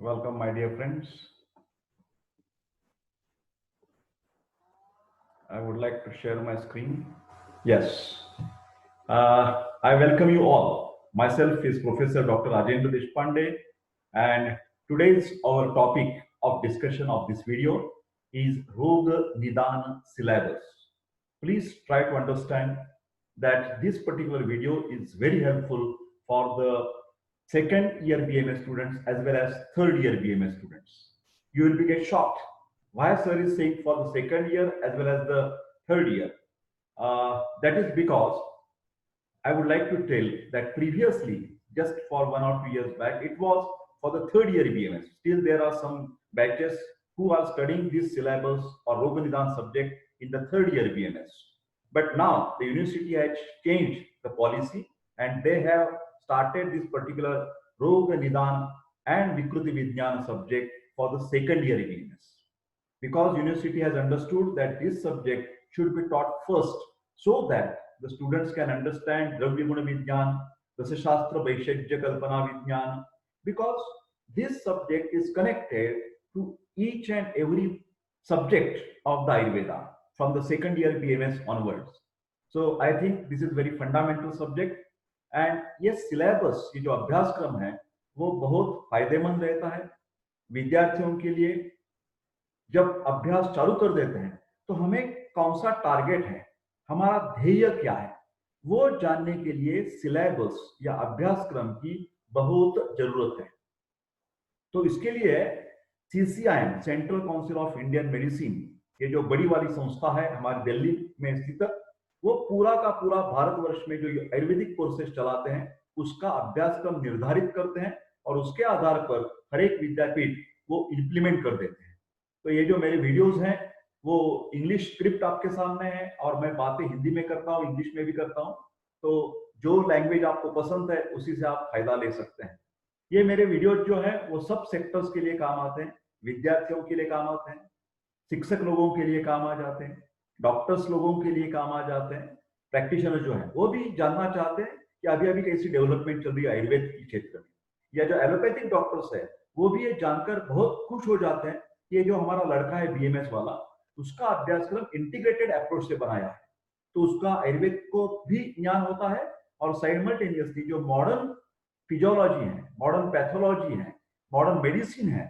Welcome, my dear friends. I would like to share my screen. Yes. I welcome you all. Myself is Professor Dr. Rajendra Deshpande, and today's our topic of discussion of this video is Roga Nidan syllabus. Please try to understand that this particular video is very helpful for the second year BMS students as well as third year BMS students. You will be get shocked why sir is saying for the second year as well as the third year. That is because I would like to tell that previously, just for 1 or 2 years back, it was for the third year BMS. Still, there are some batches who are studying this syllabus or Roganidan subject in the third year BMS. But now the university has changed the policy and they have started this particular Roganidan and Vikruti Vijnana subject for the second year BMS. Because university has understood that this subject should be taught first so that the students can understand Dravya Guna Vijnan, Rasashastra Vaishajya Kalpana Vijnan, because this subject is connected to each and every subject of the Ayurveda from the second year BMS onwards. So I think this is very fundamental subject and ये syllabus ये जो अभ्यासक्रम है वो बहुत फायदेमंद रहता है विद्यार्थियों के लिए। जब अभ्यास चालू कर देते हैं तो हमें कौन सा टारगेट है, हमारा ध्येय क्या है, वो जानने के लिए सिलेबस या अभ्यासक्रम की बहुत जरूरत है। तो इसके लिए CCIM central council of Indian medicine, ये जो बड़ी वाली संस्था है हमारी दिल्ली में स्थित, वो पूरा का पूरा भारतवर्ष में जो आयुर्वेदिक कोर्सेज चलाते हैं उसका अभ्यासक्रम निर्धारित करते हैं और उसके आधार पर हर एक विद्यापीठ वो इंप्लीमेंट कर देते हैं। तो ये जो मेरे वीडियोस हैं वो इंग्लिश स्क्रिप्ट आपके सामने है और मैं बातें हिंदी में करता हूँ, इंग्लिश में भी करता हूँ। तो जो लैंग्वेज आपको पसंद है उसी से आप फायदा ले सकते हैं। ये मेरे वीडियो जो है वो सब सेक्टर्स के लिए काम आते हैं, विद्यार्थियों के लिए काम आते हैं, शिक्षक लोगों के लिए काम आ जाते हैं, डॉक्टर्स लोगों के लिए काम आ जाते हैं, प्रैक्टिशनर जो है वो भी जानना चाहते हैं कि अभी अभी कैसी डेवलपमेंट चल रही है आयुर्वेद के क्षेत्र में, या जो एलोपैथिक डॉक्टर्स है वो भी ये जानकर बहुत खुश हो जाते हैं कि ये जो हमारा लड़का है BMS वाला उसका अभ्यासक्रम इंटीग्रेटेड अप्रोच से बनाया है, तो उसका आयुर्वेद को भी ज्ञान होता है और साइमल्टेनियसली जो मॉडर्न फिजियोलॉजी है, मॉडर्न पैथोलॉजी है, मॉडर्न मेडिसिन है,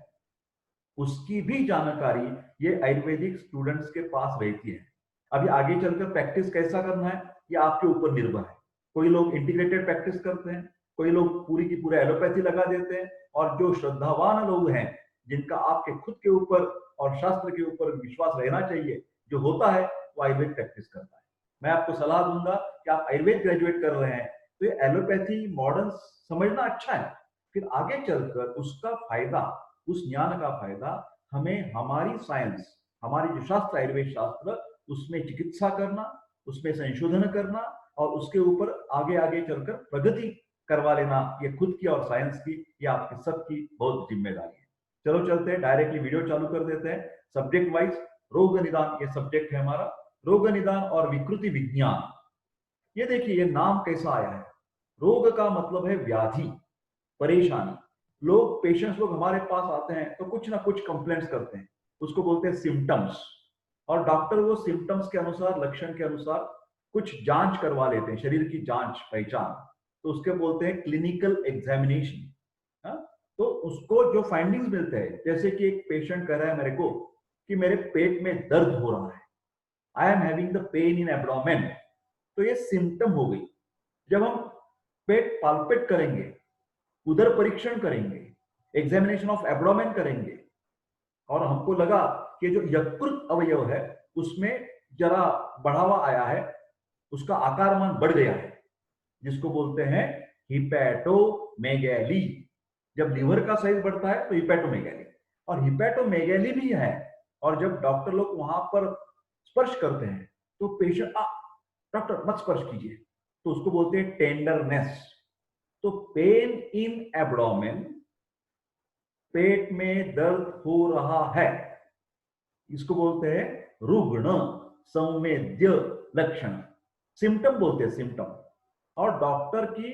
उसकी भी जानकारी ये आयुर्वेदिक स्टूडेंट्स के पास रहती है। अभी आगे चलकर प्रैक्टिस कैसा करना है ये आपके ऊपर निर्भर है। कोई लोग इंटीग्रेटेड प्रैक्टिस करते हैं, कोई लोग पूरी की पूरी एलोपैथी लगा देते हैं, और जो श्रद्धावान लोग हैं जिनका आपके खुद के ऊपर और शास्त्र के ऊपर विश्वास रहना चाहिए, जो होता है वो आयुर्वेद प्रैक्टिस करता है। मैं आपको सलाह दूंगा कि आप आयुर्वेद ग्रेजुएट कर रहे हैं तो ये एलोपैथी मॉडर्न समझना अच्छा है, फिर आगे चलकर उसका फायदा, उस ज्ञान का फायदा हमें हमारी साइंस, हमारी जो शास्त्र आयुर्वेद शास्त्र उसमें चिकित्सा करना, उसमें संशोधन करना और उसके ऊपर आगे आगे चलकर प्रगति करवा लेना, ये खुद की और साइंस की, ये आपकी सबकी बहुत जिम्मेदारी है। चलो चलते हैं, डायरेक्टली वीडियो चालू कर देते हैं। सब्जेक्ट वाइज रोग निदान ये सब्जेक्ट है हमारा, रोग निदान और विकृति विज्ञान। ये देखिए ये नाम कैसा आया है, रोग का मतलब है व्याधि, परेशानी। लोग पेशेंट्स लोग हमारे पास आते हैं तो कुछ ना कुछ कंप्लेंट्स करते हैं, उसको बोलते हैं सिम्टम्स, और डॉक्टर वो सिम्टम्स के अनुसार, लक्षण के अनुसार कुछ जांच करवा लेते हैं, शरीर की जांच पहचान, तो उसके बोलते हैं क्लिनिकल एग्जामिनेशन। तो उसको जो फाइंडिंग्स मिलते हैं, जैसे कि एक पेशेंट कह रहा है मेरे को कि मेरे पेट में दर्द हो रहा है, I am having the pain in abdomen, तो ये सिम्टम हो गई। जब हम पेट पाल्पेट करेंगे, उदर परीक्षण करेंगे, एग्जामिनेशन ऑफ एब्डोमेन करेंगे, और हमको लगा कि जो यकृत अवयव है उसमें जरा बढ़ावा आया है, उसका आकारमान बढ़ गया है, जिसको बोलते हैं हिपैटोमेगैली। जब लीवर का साइज बढ़ता है तो हिपैटोमेगैली, और हिपैटोमेगैली भी है, और जब डॉक्टर लोग वहां पर स्पर्श करते हैं तो पेशेंट डॉक्टर मत स्पर्श कीजिए, तो उसको बोलते हैं टेंडरनेस। तो पेन इन एब्डोमेन, पेट में दर्द हो रहा है, इसको बोलते हैं रुग्ण संवेद्य लक्षण, सिम्टम बोलते हैं सिम्टम। और डॉक्टर की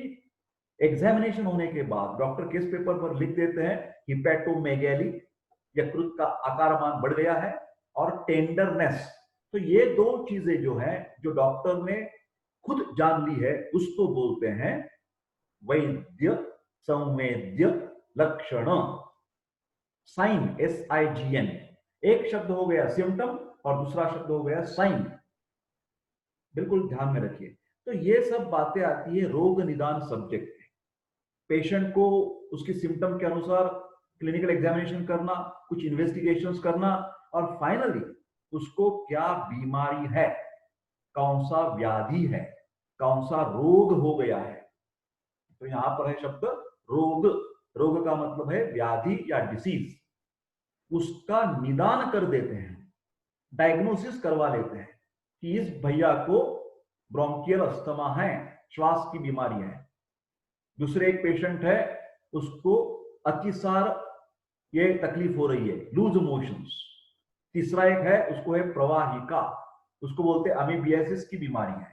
एग्जामिनेशन होने के बाद डॉक्टर केस पेपर पर लिख देते हैं हिपैटोमेगैली, यकृत का आकारमान बढ़ गया है, और टेंडरनेस। तो ये दो चीजें जो है, जो डॉक्टर ने खुद जान ली है, उसको बोलते हैं वैद्य संवेद्य लक्षण, साइन, SIGN। एक शब्द हो गया सिम्टम और दूसरा शब्द हो गया साइन, बिल्कुल ध्यान में रखिए। तो ये सब बातें आती है रोग निदान सब्जेक्ट में। पेशेंट को उसकी सिम्टम के अनुसार क्लिनिकल एग्जामिनेशन करना, कुछ इन्वेस्टिगेशंस करना, और फाइनली उसको क्या बीमारी है, कौन सा व्याधि है, कौन सा रोग हो गया है। तो यहां पर है शब्द रोग। रोग का मतलब है व्याधि या डिसीज। उसका निदान कर देते हैं, डायग्नोसिस करवा लेते हैं कि इस भैया को ब्रोंकियल अस्थमा है, श्वास की बीमारी है। दूसरे एक पेशेंट है, उसको अतिसार ये तकलीफ हो रही है, लूज मोशंस। तीसरा एक है, उसको है प्रवाहिका, उसको बोलते हैं अमीबियासिस की बीमारी है।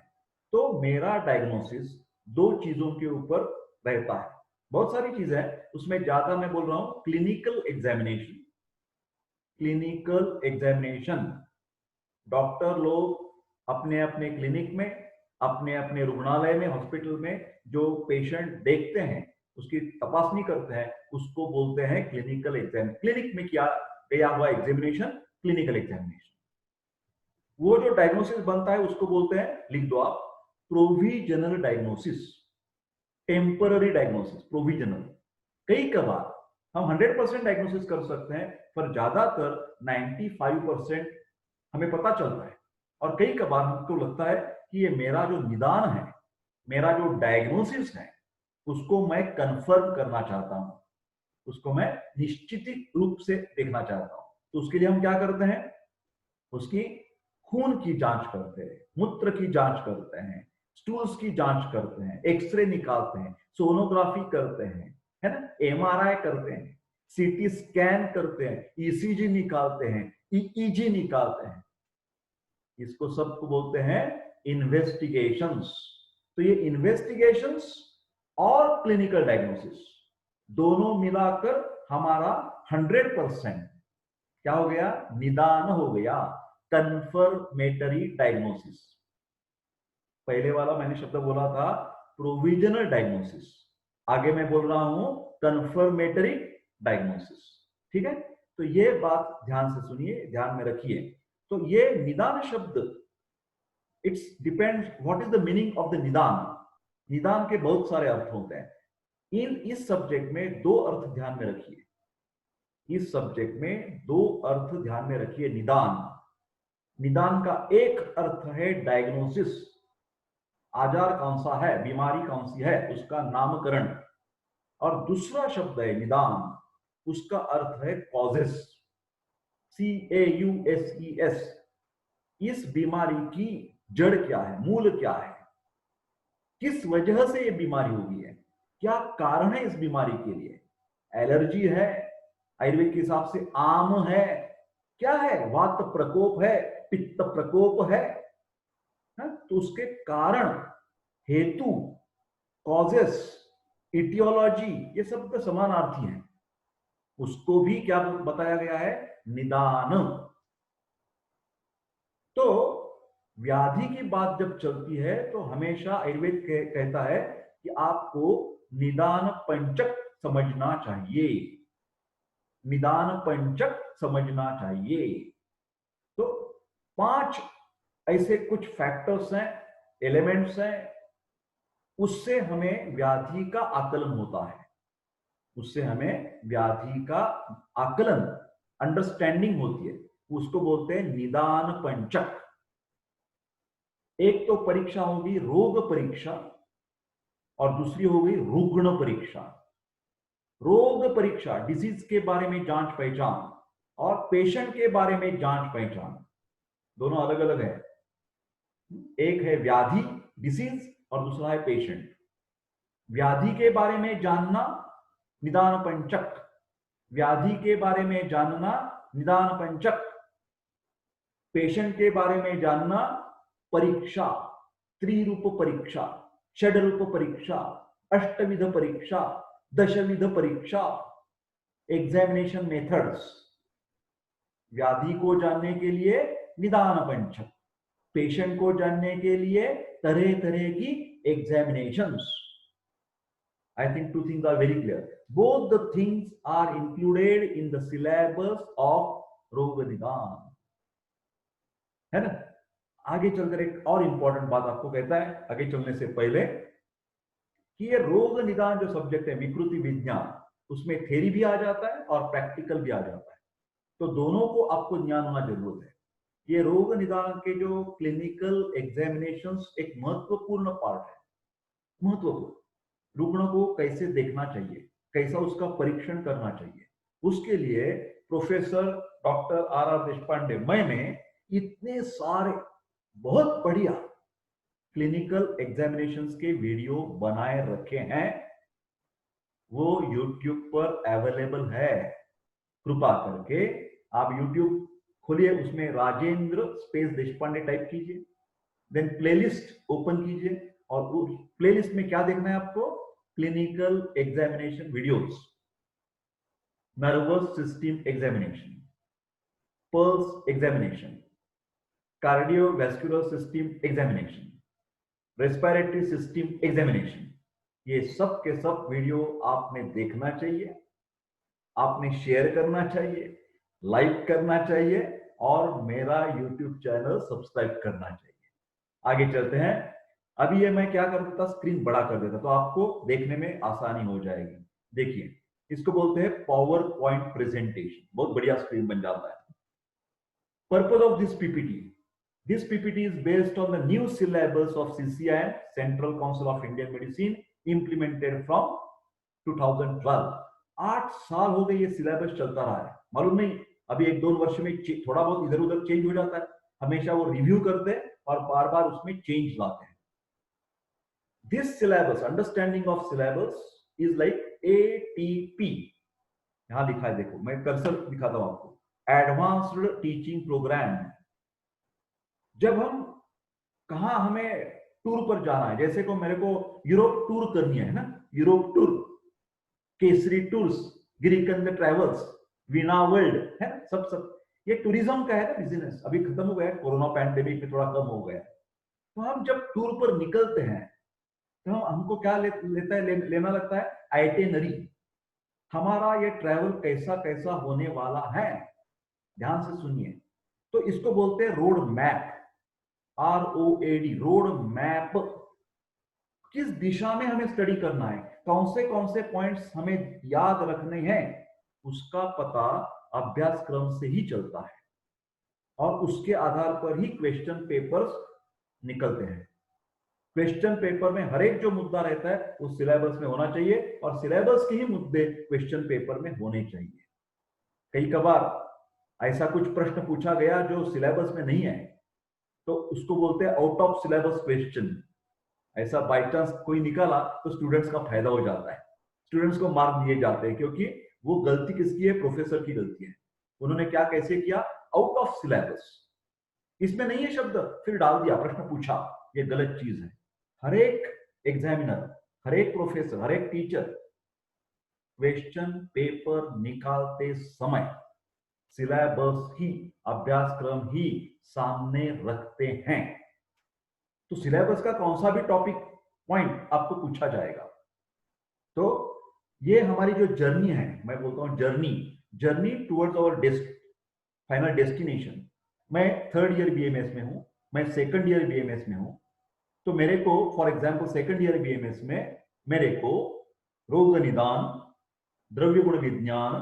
तो मेरा डायग्नोसिस दो चीजों के ऊपर रहता है। बहुत सारी चीजें हैं, उसमें ज्यादा मैं बोल रहा हूं clinical examination. Clinical examination, doctor लोग अपने अपने क्लिनिक में, अपने अपने रुग्णालय में, हॉस्पिटल में जो पेशेंट देखते हैं, उसकी तपासनी करते हैं, उसको बोलते हैं क्लिनिकल एग्जाम। क्लिनिक में किया गया हुआ एग्जामिनेशन क्लिनिकल एग्जामिनेशन। वो जो डायग्नोसिस बनता है उसको बोलते हैं, लिख दो आप, provisional diagnosis, temporary diagnosis, provisional. कई कबार हम 100% डायग्नोसिस कर सकते हैं, पर ज्यादातर 95% हमें पता चलता है। और कई कबार हमको लगता है कि ये मेरा जो निदान है, मेरा जो डायग्नोसिस है, उसको मैं कंफर्म करना चाहता हूं, उसको मैं निश्चित रूप से देखना चाहता हूं। तो उसके लिए हम क्या करते हैं, उसकी खून की जांच करते हैं, मूत्र की जांच करते हैं, स्टूल्स की जांच करते हैं, एक्सरे निकालते हैं, सोनोग्राफी करते हैं, है ना, MRI करते हैं, CT स्कैन करते हैं, ECG निकालते हैं, EEG निकालते हैं। इसको सबको बोलते हैं इन्वेस्टिगेशंस। तो ये इन्वेस्टिगेशंस और क्लिनिकल डायग्नोसिस दोनों मिलाकर हमारा 100% क्या हो गया, निदान हो गया, कंफर्मेटरी डायग्नोसिस। पहले वाला मैंने शब्द बोला था प्रोविजनल डायग्नोसिस, आगे मैं बोल रहा हूं कंफर्मेटरी डायग्नोसिस। ठीक है, तो ये बात ध्यान से सुनिए, ध्यान में रखिए। तो ये निदान शब्द, it's depends what is the meaning of the निदान। निदान के बहुत सारे अर्थ होते हैं। इस सब्जेक्ट में दो अर्थ ध्यान में रखिए, इस सब्जेक्ट में दो अर्थ ध्यान में रखिए। निदान, निदान का एक अर्थ है डायग्नोसिस, आजार कौन सा है, बीमारी कौन सी है, उसका नामकरण। और दूसरा शब्द है निदान, उसका अर्थ है कॉजेस, CAUSES। इस बीमारी की जड़ क्या है, मूल क्या है, किस वजह से ये बीमारी होगी है, क्या कारण है इस बीमारी के लिए। एलर्जी है, आयुर्वेद के हिसाब से आम है, क्या है, वात प्रकोप है, पित्त प्रकोप है, तो उसके कारण, हेतु, कॉजेस, इटियोलॉजी, ये सब तो समानार्थी हैं। उसको भी क्या बताया गया है, निदान। तो व्याधि की बात जब चलती है तो हमेशा आयुर्वेद कहता है कि आपको निदान पंचक समझना चाहिए, निदान पंचक समझना चाहिए। तो 5 ऐसे कुछ फैक्टर्स हैं, एलिमेंट्स हैं, उससे हमें व्याधि का आकलन होता है, उससे हमें व्याधि का आकलन, अंडरस्टैंडिंग होती है, उसको बोलते हैं निदान पंचक। एक तो परीक्षा होगी रोग परीक्षा, और दूसरी होगी रुग्ण परीक्षा। रोग परीक्षा, डिजीज के बारे में जांच पहचान, और पेशेंट के बारे में जांच पहचान, दोनों अलग अलग है। एक है व्याधि, डिसीज, और दूसरा है पेशेंट। व्याधि के बारे में जानना निदान पंचक, व्याधि के बारे में जानना निदान पंचक, पेशेंट के बारे में जानना परीक्षा, त्रिरूप परीक्षा, षडरूप परीक्षा, अष्टविध परीक्षा, दशविध परीक्षा, एग्जामिनेशन मेथड्स, व्याधि को जानने के लिए निदान पंचक, पेशेंट को जानने के लिए तरह तरह की examinations. I think two things are very clear. Both the things are included in the syllabus of रोग निदान, है ना. आगे चलकर एक और इंपॉर्टेंट बात आपको कहता है आगे चलने से पहले कि ये रोग निदान जो सब्जेक्ट है विकृति विज्ञान, उसमें थ्योरी भी आ जाता है और प्रैक्टिकल भी आ जाता है. तो दोनों को आपको ज्ञान होना जरूरत है. ये रोग निदान के जो क्लिनिकल एग्जामिनेशंस एक महत्वपूर्ण पार्ट है. महत्वपूर्ण, रुग्ण को कैसे देखना चाहिए, कैसा उसका परीक्षण करना चाहिए, उसके लिए प्रोफेसर डॉक्टर आर देशपांडे मैंने इतने सारे बहुत बढ़िया क्लिनिकल एग्जामिनेशंस के वीडियो बनाए रखे हैं. वो YouTube पर अवेलेबल है. कृपा करके आप YouTube खोलिए, उसमें राजेंद्र स्पेस देशपांडे टाइप कीजिए, देन प्लेलिस्ट ओपन कीजिए और उस प्लेलिस्ट में क्या देखना है आपको, clinical examination videos, nervous system examination, pulse examination, cardiovascular system examination, respiratory system examination. ये सब के सब वीडियो आपने देखना चाहिए, आपने शेयर करना चाहिए, लाइक करना चाहिए और मेरा YouTube चैनल सब्सक्राइब करना चाहिए. आगे चलते हैं. अभी ये मैं क्या कर देता, स्क्रीन बड़ा कर देता तो आपको देखने में आसानी हो जाएगी. देखिए, इसको बोलते हैं पावर पॉइंट प्रेजेंटेशन. बहुत बढ़िया स्क्रीन बन जाता है. Purpose of this PPT is based on the new syllabus of CCI, central council of Indian medicine, implemented from 2012. 8 साल हो गए ये सिलेबस चलता रहा है. मालूम नहीं, अभी 1-2 वर्ष में थोड़ा बहुत इधर उधर चेंज हो जाता है. हमेशा वो रिव्यू करते हैं और बार बार उसमें चेंज लाते हैं. This syllabus, understanding of syllabus is like ATP. यहां लिखा है, देखो मैं कर्सर दिखाता हूं आपको, एडवांस्ड टीचिंग प्रोग्राम. जब हम कहा हमें टूर पर जाना है, जैसे को मेरे को यूरोप टूर करनी है ना, Europe tour, Kesari tours, Girikand travels, Veena world है, सब ये टूरिज्म का है ना बिजनेस. अभी खत्म हो गया, कोरोना पैंडेमिक में थोड़ा कम हो गया. तो हम जब टूर पर निकलते हैं तो हमको क्या लेना लगता है, आइटिनरी. हमारा ये ट्रैवल कैसा कैसा होने वाला है, ध्यान से सुनिए. तो इसको बोलते हैं road map, ROAD, road map. किस दिशा में हमें स्टडी करना है, कौन से पॉइंट्स हमें याद रखने हैं, उसका पता अभ्यासक्रम से ही चलता है और उसके आधार पर ही क्वेश्चन पेपर्स निकलते हैं. क्वेश्चन पेपर में हर एक जो मुद्दा रहता है वो सिलेबस में होना चाहिए और सिलेबस के ही मुद्दे क्वेश्चन पेपर में होने चाहिए. कई कबार ऐसा कुछ प्रश्न पूछा गया जो सिलेबस में नहीं है तो उसको बोलते हैं आउट ऑफ सिलेबस क्वेश्चन. ऐसा बाय चांस कोई निकाला तो स्टूडेंट्स का फायदा हो जाता है, स्टूडेंट्स को मार्क दिए जाते हैं, क्योंकि वो गलती किसकी है, प्रोफेसर की गलती है. उन्होंने क्या कैसे किया, आउट ऑफ सिलेबस, इसमें नहीं है शब्द, फिर डाल दिया, प्रश्न पूछा. ये गलत चीज है. हर एक एग्जामिनर, हर एक प्रोफेसर, हर एक टीचर क्वेश्चन पेपर निकालते समय सिलेबस ही, अभ्यासक्रम ही सामने रखते हैं. तो सिलेबस का कौन सा भी टॉपिक पॉइंट आपको पूछा जाएगा. तो ये हमारी जो जर्नी है, मैं बोलता हूं journey towards our final destination. मैं 3rd ईयर BMS में हूं, मैं 2nd ईयर BMS में हूं. तो मेरे को for example 2nd year BMS में मेरे को रोग निदान, द्रव्य गुण विज्ञान,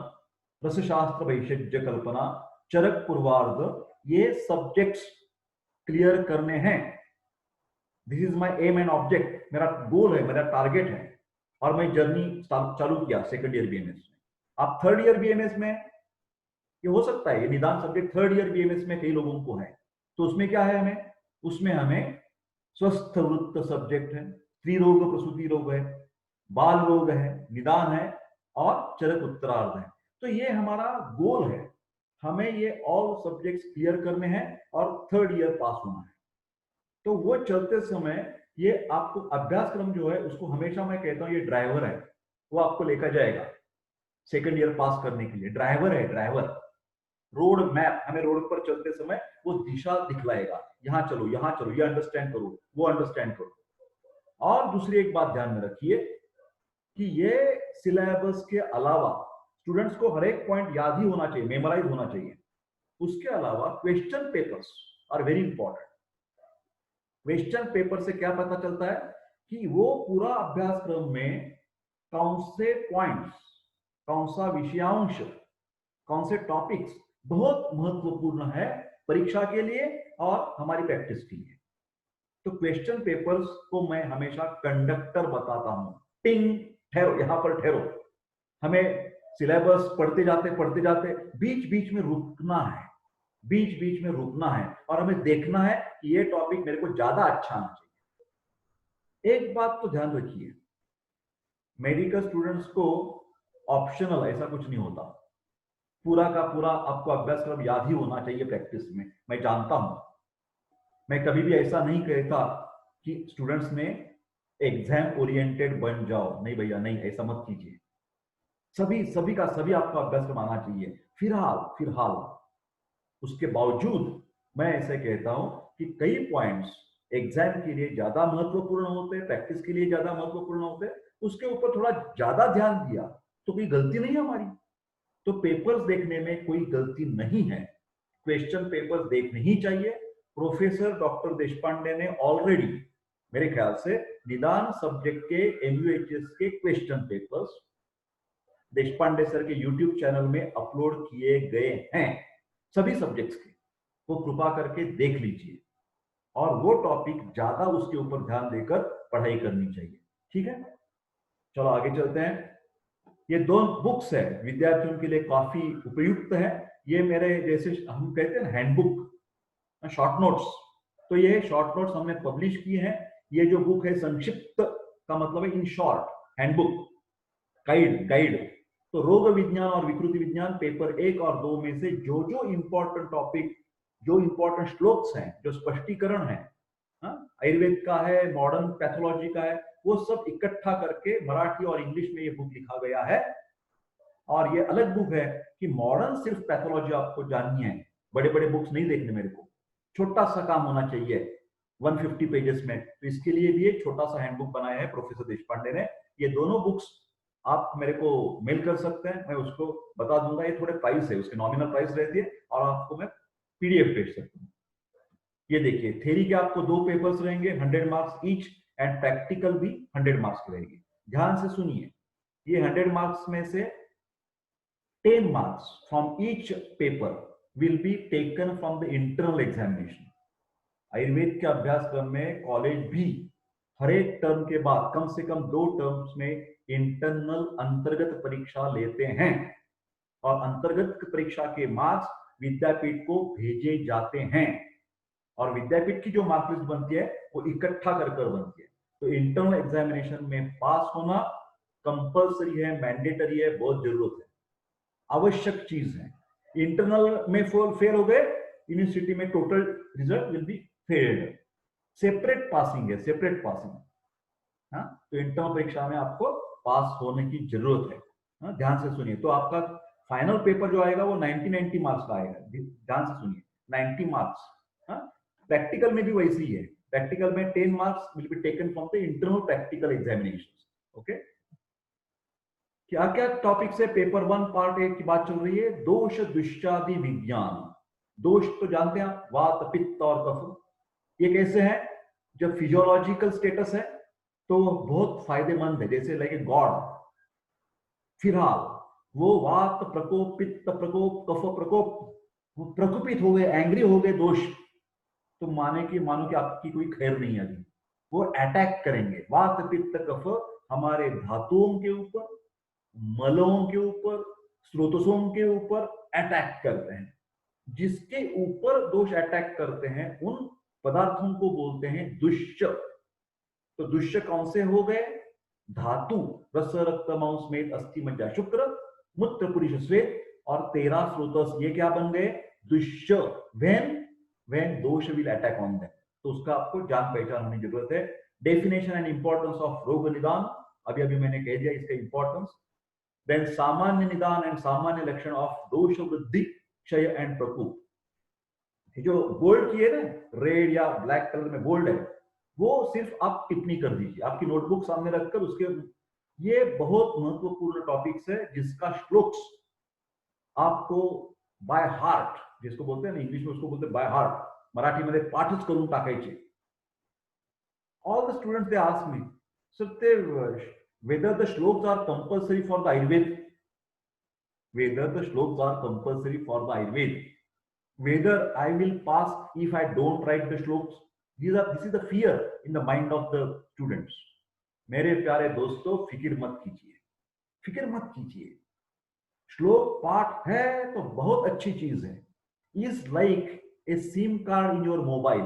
रसशास्त्र वैषज्य कल्पना, चरक पूर्वार्ध, ये सब्जेक्ट्स क्लियर करने हैं. This is my aim and object, मेरा गोल है, मेरा टारगेट है. और मैं जर्नी चालू किया 2nd ईयर BMS में. आप 3rd ईयर BMS में, ये हो सकता है ये निदान सब्जेक्ट 3rd ईयर BMS में कई लोगों को है. तो उसमें क्या है, उसमें हमें स्वस्थ वृत्त सब्जेक्ट है, स्त्री रोग प्रसूति रोग है, बाल रोग है, निदान है और चरक उत्तरार्ध है. तो ये हमारा गोल है, हमें ये ऑल सब्जेक्ट्स क्लियर करने हैं और 3rd ईयर पास होना है. तो वो चलते समय ये आपको अभ्यासक्रम जो है उसको हमेशा मैं कहता हूँ ये ड्राइवर है, वो आपको लेकर जाएगा सेकंड ईयर पास करने के लिए। ड्राइवर है, ड्राइवर। रोड मैप, हमें रोड पर चलते समय वो दिशा दिखलाएगा, यहाँ चलो, यहाँ चलो, ये अंडरस्टैंड करो, वो अंडरस्टैंड करो। और दूसरी एक बात ध्यान में रखिए कि ये सिलेबस के अलावा स्टूडेंट्स को हर एक पॉइंट याद ही होना चाहिए, मेमोराइज होना चाहिए। उसके अलावा question papers are very important. Question paper से क्या पता चलता है कि वो पूरा अभ्यासक्रम में कौन से पॉइंट्स, कौन सा विषयांश, कौन से टॉपिक्स बहुत महत्वपूर्ण है परीक्षा के लिए और हमारी प्रैक्टिस के लिए। तो क्वेश्चन पेपर्स को मैं हमेशा कंडक्टर बताता हूं। टिंग, ठहरो, यहां पर ठहरो। हमें सिलेबस पढ़ते जाते बीच बीच में रुकना है, बीच बीच में रुकना है और हमें देखना है कि ये टॉपिक मेरे को ज्यादा अच्छा आना चाहिए। एक बात तो ध्यान रखिए, मेडिकल स्टूडेंट्स को ऑप्शनल ऐसा कुछ नहीं होता, पूरा का पूरा आपको अभ्यासक्रम याद ही होना चाहिए प्रैक्टिस में। मैं जानता हूं, मैं कभी भी ऐसा नहीं कहता कि स्टूडेंट्स में एग्जाम ओरिएंटेड बन जाओ, नहीं भैया, नहीं, ऐसा मत कीजिए। सभी का सभी आपको अभ्यासक्रम आना चाहिए। फिलहाल उसके बावजूद मैं ऐसे कहता हूं कि कई पॉइंट्स एग्जाम के लिए ज्यादा महत्वपूर्ण होते हैं, प्रैक्टिस के लिए ज्यादा महत्वपूर्ण होते हैं, उसके ऊपर थोड़ा ज्यादा ध्यान दिया तो कोई गलती नहीं है हमारी। तो पेपर्स देखने में कोई गलती नहीं है, क्वेश्चन पेपर्स देखने ही चाहिए। प्रोफेसर डॉक्टर देशपांडे ने ऑलरेडी मेरे ख्याल से निदान सब्जेक्ट के MUHS के क्वेश्चन पेपर्स देशपांडे सर के यूट्यूब चैनल में अपलोड किए गए हैं, सभी सब्जेक्ट्स के। वो कृपा करके देख लीजिए और वो टॉपिक ज्यादा उसके ऊपर ध्यान देकर पढ़ाई करनी चाहिए। ठीक है, चलो आगे चलते हैं। ये दो बुक्स है, विद्यार्थियों के लिए काफी उपयुक्त है। ये मेरे जैसे हम कहते हैं हैंडबुक, शॉर्ट नोट्स, तो ये शॉर्ट नोट्स हमने पब्लिश किए हैं। ये जो बुक है संक्षिप्त का मतलब है इन शॉर्ट, हैंडबुक, गाइड। तो रोग विज्ञान और विकृति विज्ञान पेपर 1 और 2 में से जो जो इंपॉर्टेंट टॉपिक, जो इंपॉर्टेंट श्लोक्स हैं, जो स्पष्टीकरण है, आयुर्वेद का है, मॉडर्न पैथोलॉजी का है, वो सब इकट्ठा करके मराठी और इंग्लिश में ये बुक लिखा गया है। और ये अलग बुक है कि मॉडर्न सिर्फ पैथोलॉजी आपको जाननी है, बड़े बड़े बुक्स नहीं देखने मेरे को, छोटा सा काम होना चाहिए 150 पेजेस में। तो इसके लिए भी एक छोटा सा हैंडबुक बनाया है प्रोफेसर देशपांडे ने। ये दोनों बुक्स आप मेरे को मेल कर सकते हैं, मैं उसको बता दूंगा। ये थोड़े प्राइस है, उसके नॉमिनल प्राइस रहती है, और आपको मैं PDF भेज सकता हूँ। ये देखिए, थ्योरी के आपको 2 पेपर्स रहेंगे, 100 मार्क्स ईच, एंड प्रैक्टिकल भी 100 मार्क्स की रहेगी। ध्यान से सुनिए, ये 100 मार्क्स में से 10 marks from each paper will be taken from the internal examination. Ayurveda के अभ्यासक्रम में कॉलेज भी हर एक टर्म के बाद कम से कम 2 टर्म्स में इंटरनल अंतर्गत परीक्षा लेते हैं, और अंतर्गत परीक्षा के मार्क्स विद्यापीठ को भेजे जाते हैं, और विद्यापीठ की जो मार्क लिस्ट बनती है वो इकट्ठा कर बनती है। तो इंटरनल एग्जामिनेशन में पास होना कंपल्सरी है, मैंडेटरी है, बहुत जरूरत है, आवश्यक चीज है। इंटरनल में फेल हो गए, यूनिवर्सिटी में total result will be failed. Separate passing है, सेपरेट पासिंग। हाँ, तो इंटरनल परीक्षा में आपको पास होने की जरूरत है। हाँ, ध्यान से सुनिए। तो आपका फाइनल पेपर जो आएगा वो 90 मार्क्स का आएगा। ध्यान से सुनिए, 90 मार्क्स। हाँ, प्रैक्टिकल में भी वैसे ही है, प्रैक्टिकल में 10 marks will be taken from the internal practical examination. Okay, क्या क्या टॉपिक से पेपर 1 पार्ट 1 की बात चल रही है? दोष दुष्चादि विज्ञान। दोष तो जानते हैं आप, वात, पित्त और कफ। ये कैसे है? जब फिजियोलॉजिकल स्टेटस है तो बहुत फायदेमंद है, जैसे लाइक गॉड। फिलहाल वो वात प्रकोप, पित्त प्रकोप, कफ प्रकोप, वो प्रकोपित हो गए, एंग्री हो गए दोष, तो मानो कि आपकी कोई खैर नहीं है अभी, वो अटैक करेंगे। वात पित्त कफ हमारे धातुओं के ऊपर, मलों के ऊपर, स्रोतसों के ऊपर अटैक करते हैं। जिसके ऊपर दोष अटैक करते हैं उन पदार्थों को बोलते हैं दुष्य। तो दुष्य कौन से हो गए? धातु, रस, रक्त, मांस, मेद, अस्थि, मज्जा, शुक्र, मूत्र, पुरुष, श्वेत, और 13 स्रोतस, ये क्या बन गए? दुष्य। व्हेन दोष विल अटैक ऑन देम। तो उसका आपको जान पहचान होने की जरूरत है। डेफिनेशन एंड इंपॉर्टेंस ऑफ रोग निदान, अभी अभी मैंने कह दिया इसका इंपॉर्टेंस। देन सामान्य निदान एंड सामान्य लक्षण ऑफ दोष वृद्धि क्षय एंड प्रकोप। जो बोल्ड किए ना, रेड या ब्लैक कलर में बोल्ड है, वो सिर्फ आप टिप्पणी कर दीजिए आपकी नोटबुक सामने रखकर। उसके ये बहुत महत्वपूर्ण टॉपिक्स है जिसका श्लोक्स आपको बाय हार्ट, जिसको बोलते हैं ना इंग्लिश में, उसको बोलते हैं बाय हार्ट, मराठी मध्ये पाठच करून टाकायचे। All the students, they ask me, Satdev, whether the shlokas are compulsory for the Ayurveda, whether the shlokas are compulsory for the Ayurveda, whether I will pass if I don't write the shlokas. This is the fear in the mind of the students. मेरे प्यारे दोस्तों, फिक्र मत कीजिए, फिक्र मत कीजिए। श्लोक पाठ है तो बहुत अच्छी चीज है। Is like a SIM card in your mobile.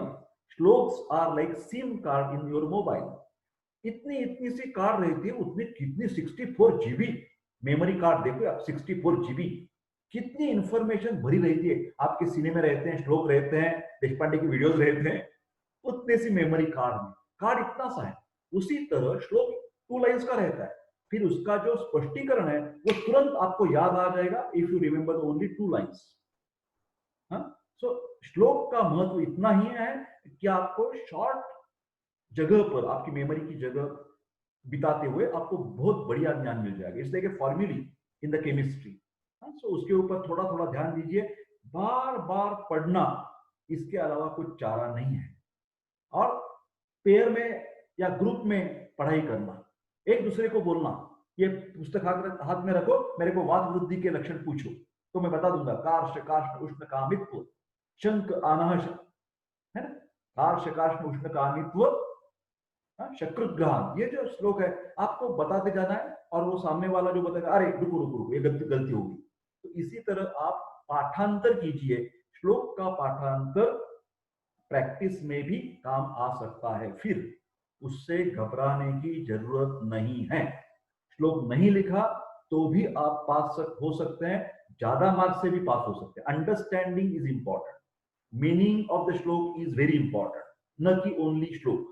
Shlokas are like SIM card in your mobile. इतनी इतनी सी कार्ड रहती है, उतनी कितनी 64 GB मेमोरी कार्ड। देखो आप, 64 GB, कितनी इंफॉर्मेशन भरी रहती है। आपके सिनेमा रहते हैं, श्लोक रहते हैं, देशपांडे की वीडियोस रहते हैं, उतने सी मेमोरी कार्ड में। कार्ड इतना सा है। उसी तरह श्लोक 2 लाइन्स का रहता है, फिर उसका जो स्पष्टीकरण है वो तुरंत आपको याद आ जाएगा if you remember only 2 lines. So श्लोक का महत्व इतना ही है कि आपको शॉर्ट जगह पर, आपकी मेमोरी की जगह बिताते हुए आपको बहुत बढ़िया ज्ञान मिल जाएगा। It's like a formulae in the chemistry. So उसके ऊपर थोड़ा थोड़ा ध्यान दीजिए, बार बार पढ़ना, इसके अलावा कुछ चारा नहीं है। और पेयर में या ग्रुप में पढ़ाई करना, एक दूसरे को बोलना, ये पुस्तक हाथ में रखो, मेरे को वात वृद्धि के लक्षण पूछो तो मैं बता दूंगा। कार्श कार्ष्ण उष्ण कामित्व शंक आनह, है ना, कार्श कार्ष्ण उष्ण कामित्व शक्रग्रहण। ये जो श्लोक है आपको बताते जाना है, और वो सामने वाला जो बताएगा, अरे रुको रुको रुको, ये गलती होगी। तो इसी तरह आप पाठांतर कीजिए। श्लोक का पाठांतर प्रैक्टिस में भी काम आ सकता है, फिर उससे घबराने की जरूरत नहीं है। श्लोक नहीं लिखा तो भी आप पास हो सकते हैं, ज्यादा मार्क्स से भी पास हो सकते हैं। Understanding is important, meaning of the श्लोक इज वेरी इंपॉर्टेंट, न कि ओनली श्लोक।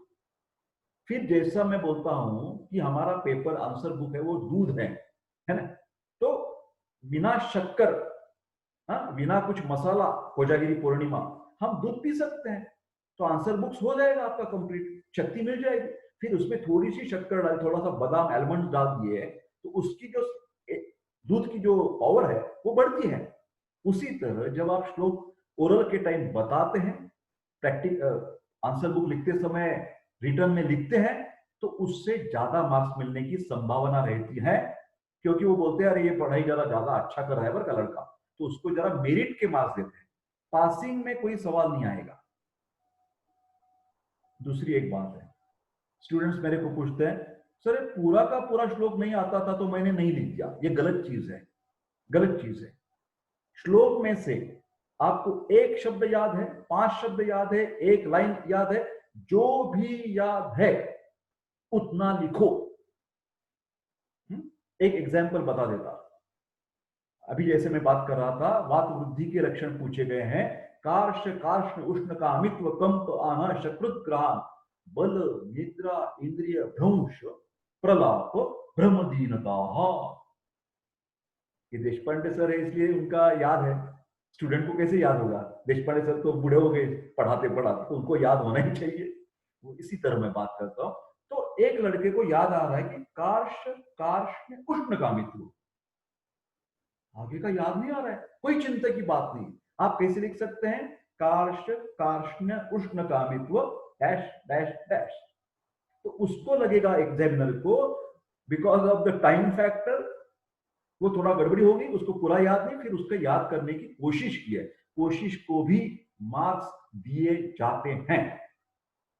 फिर जैसा मैं बोलता हूं कि हमारा पेपर आंसर बुक है, वो दूध है ना, तो बिना शक्कर, बिना कुछ मसाला, कोजागिरी पूर्णिमा, हम दूध पी सकते हैं, तो आंसर बुक्स हो जाएगा आपका कंप्लीट, शक्ति मिल जाएगी। फिर उसमें थोड़ी सी शक्कर डाल, थोड़ा सा बादाम एलमंड डाल दिए, तो उसकी जो दूध की जो पावर है वो बढ़ती है। उसी तरह जब आप श्लोक ओरल के टाइम बताते हैं, प्रैक्टिस आंसर बुक लिखते समय रिटर्न में लिखते हैं, तो उससे ज्यादा मार्क्स मिलने की संभावना रहती है। क्योंकि वो बोलते हैं अरे ये पढ़ाई ज्यादा अच्छा कर रहा है वर्ग का लड़का, तो उसको जरा मेरिट के मार्क्स देते हैं। पासिंग में कोई सवाल नहीं आएगा। दूसरी एक बात है, स्टूडेंट्स मेरे को पूछते हैं, सर पूरा का पूरा श्लोक नहीं आता था तो मैंने नहीं लिख दिया। ये गलत चीज है, गलत चीज है। श्लोक में से आपको एक शब्द याद है, 5 शब्द याद है, एक लाइन याद है, जो भी याद है उतना लिखो। एक एग्जाम्पल बता देता। अभी जैसे मैं बात कर रहा था, वात वृद्धि के लक्षण पूछे गए हैं, कार्श कार्ष्ण उष्ण कामित्व कंप आना शकृतग्रहण बल निद्रा इंद्रिय भ्रंश प्रलाप भ्रमदीनता। ये देशपांडे सर है इसलिए उनका याद है, स्टूडेंट को कैसे याद होगा? देशपांडे सर तो बूढ़े हो गए पढ़ाते पढ़ाते, तो उनको याद होना ही चाहिए। वो इसी तरह मैं बात करता हूं। तो एक लड़के को याद आ रहा है कि कार्श कार्ष्ण उष्ण कामित्व, आगे का याद नहीं आ रहा है, कोई चिंता की बात नहीं। आप कैसे लिख सकते हैं? कार्श कार्ष्ण उष्ण कामित्व डैश डैश डैश। तो उसको लगेगा एग्जामिनर को, because of the time factor, वो थोड़ा गड़बड़ी होगी, उसको पूरा याद नहीं, फिर उसको याद करने की कोशिश की है, कोशिश को भी मार्क्स दिए जाते हैं।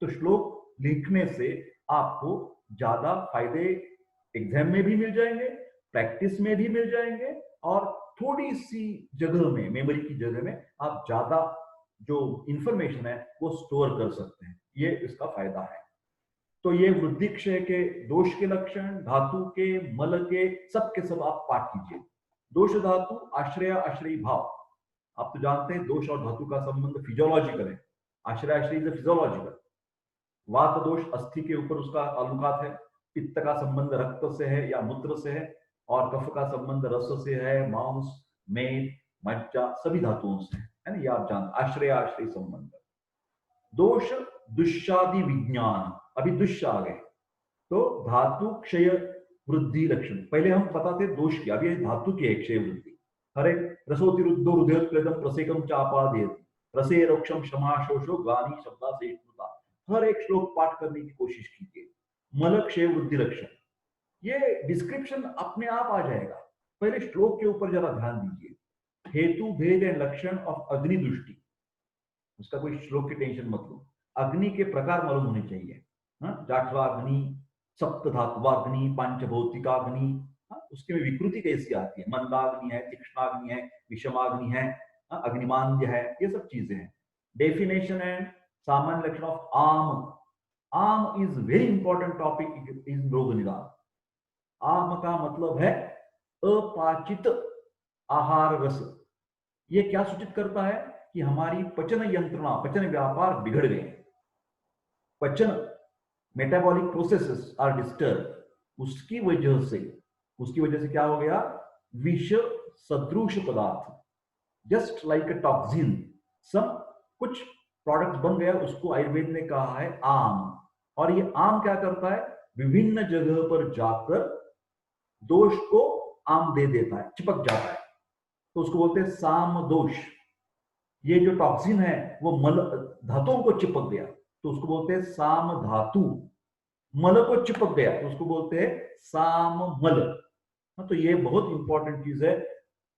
तो श्लोक लिखने से आपको ज्यादा फायदे एग्जाम में भी मिल जाएंगे, प्रैक्टिस में भी मिल जाएंगे, और थोड़ी सी जगह में, मेमोरी की जगह में आप ज्यादा जो इंफॉर्मेशन है वो स्टोर कर सकते हैं। ये इसका फायदा है। तो ये वृद्धि क्षय के दोष के लक्षण, धातु के, मल के, सब के सब आप पाठ कीजिए। दोष धातु, आश्रय आश्रयी भाव, आप तो जानते हैं दोष और धातु का संबंध फिजियोलॉजिकल है। आश्रय आश्रयी इज फिजियोलॉजिकल, वात दोष अस्थि के ऊपर उसका ताल्लुकात है, पित्त का संबंध रक्त से है या मूत्र से है, और कफ का संबंध रस से है, मांस, मेद, मज्जा, सभी धातुओं से है ना, ये आप जानते, आश्रय आश्रय संबंध। दोष दुष्यादि विज्ञान, अभी दुष्य आ गए, तो धातु क्षय वृद्धि लक्षण, पहले हम बताते दोष की, अभी धातु की है क्षय वृद्धि। हरे रसोतिरुद्धो हृदयोत्प्लेदम प्रसेकम चापादयति रसे रोक्षम क्षमाशोषो ग्लानि शब्दा से स्मृता। हर एक श्लोक पाठ करने की कोशिश कीजिए। मल क्षय वृद्धि लक्षण, ये डिस्क्रिप्शन अपने आप आ जाएगा, पहले श्लोक के ऊपर जरा ध्यान दीजिए। हेतु भेद एंड लक्षण ऑफ अग्नि दृष्टि, उसका कोई श्लोक की टेंशन मत लो, अग्नि के प्रकार मालूम होने चाहिए। जाठराग्नि, सप्तधात्वाग्नि, पांचभौतिकाग्नि, उसके में विकृति कैसी आती है, मंदाग्नि है, तीक्ष्णाग्नि है, विषमाग्नि है, अग्निमांद्य है, ये सब चीजें हैं। डेफिनेशन एंड सामान्य लक्षण ऑफ आम, आम is very important topic in रोग निदान। आम का मतलब है अपाचित आहार रस, ये क्या सूचित करता है कि हमारी पचन यंत्रणा, पचन व्यापार बिगड़ गए, पचन मेटाबॉलिक प्रोसेसेस आर डिस्टर्ब, उसकी वजह से क्या हो गया, विष सदृश पदार्थ, जस्ट लाइक अ टॉक्सिन, सब कुछ प्रोडक्ट बन गया, उसको आयुर्वेद ने कहा है आम। और ये आम क्या करता है, विभिन्न जगह पर जाकर दोष को आम दे देता है, चिपक जाता है, तो उसको बोलते हैं साम दोष। ये जो टॉक्सिन है वो मल धातुओं को चिपक गया, तो उसको बोलते हैं साम धातु। मल को चिपक गया तो उसको बोलते हैं साम मल। तो ये बहुत इंपॉर्टेंट चीज है,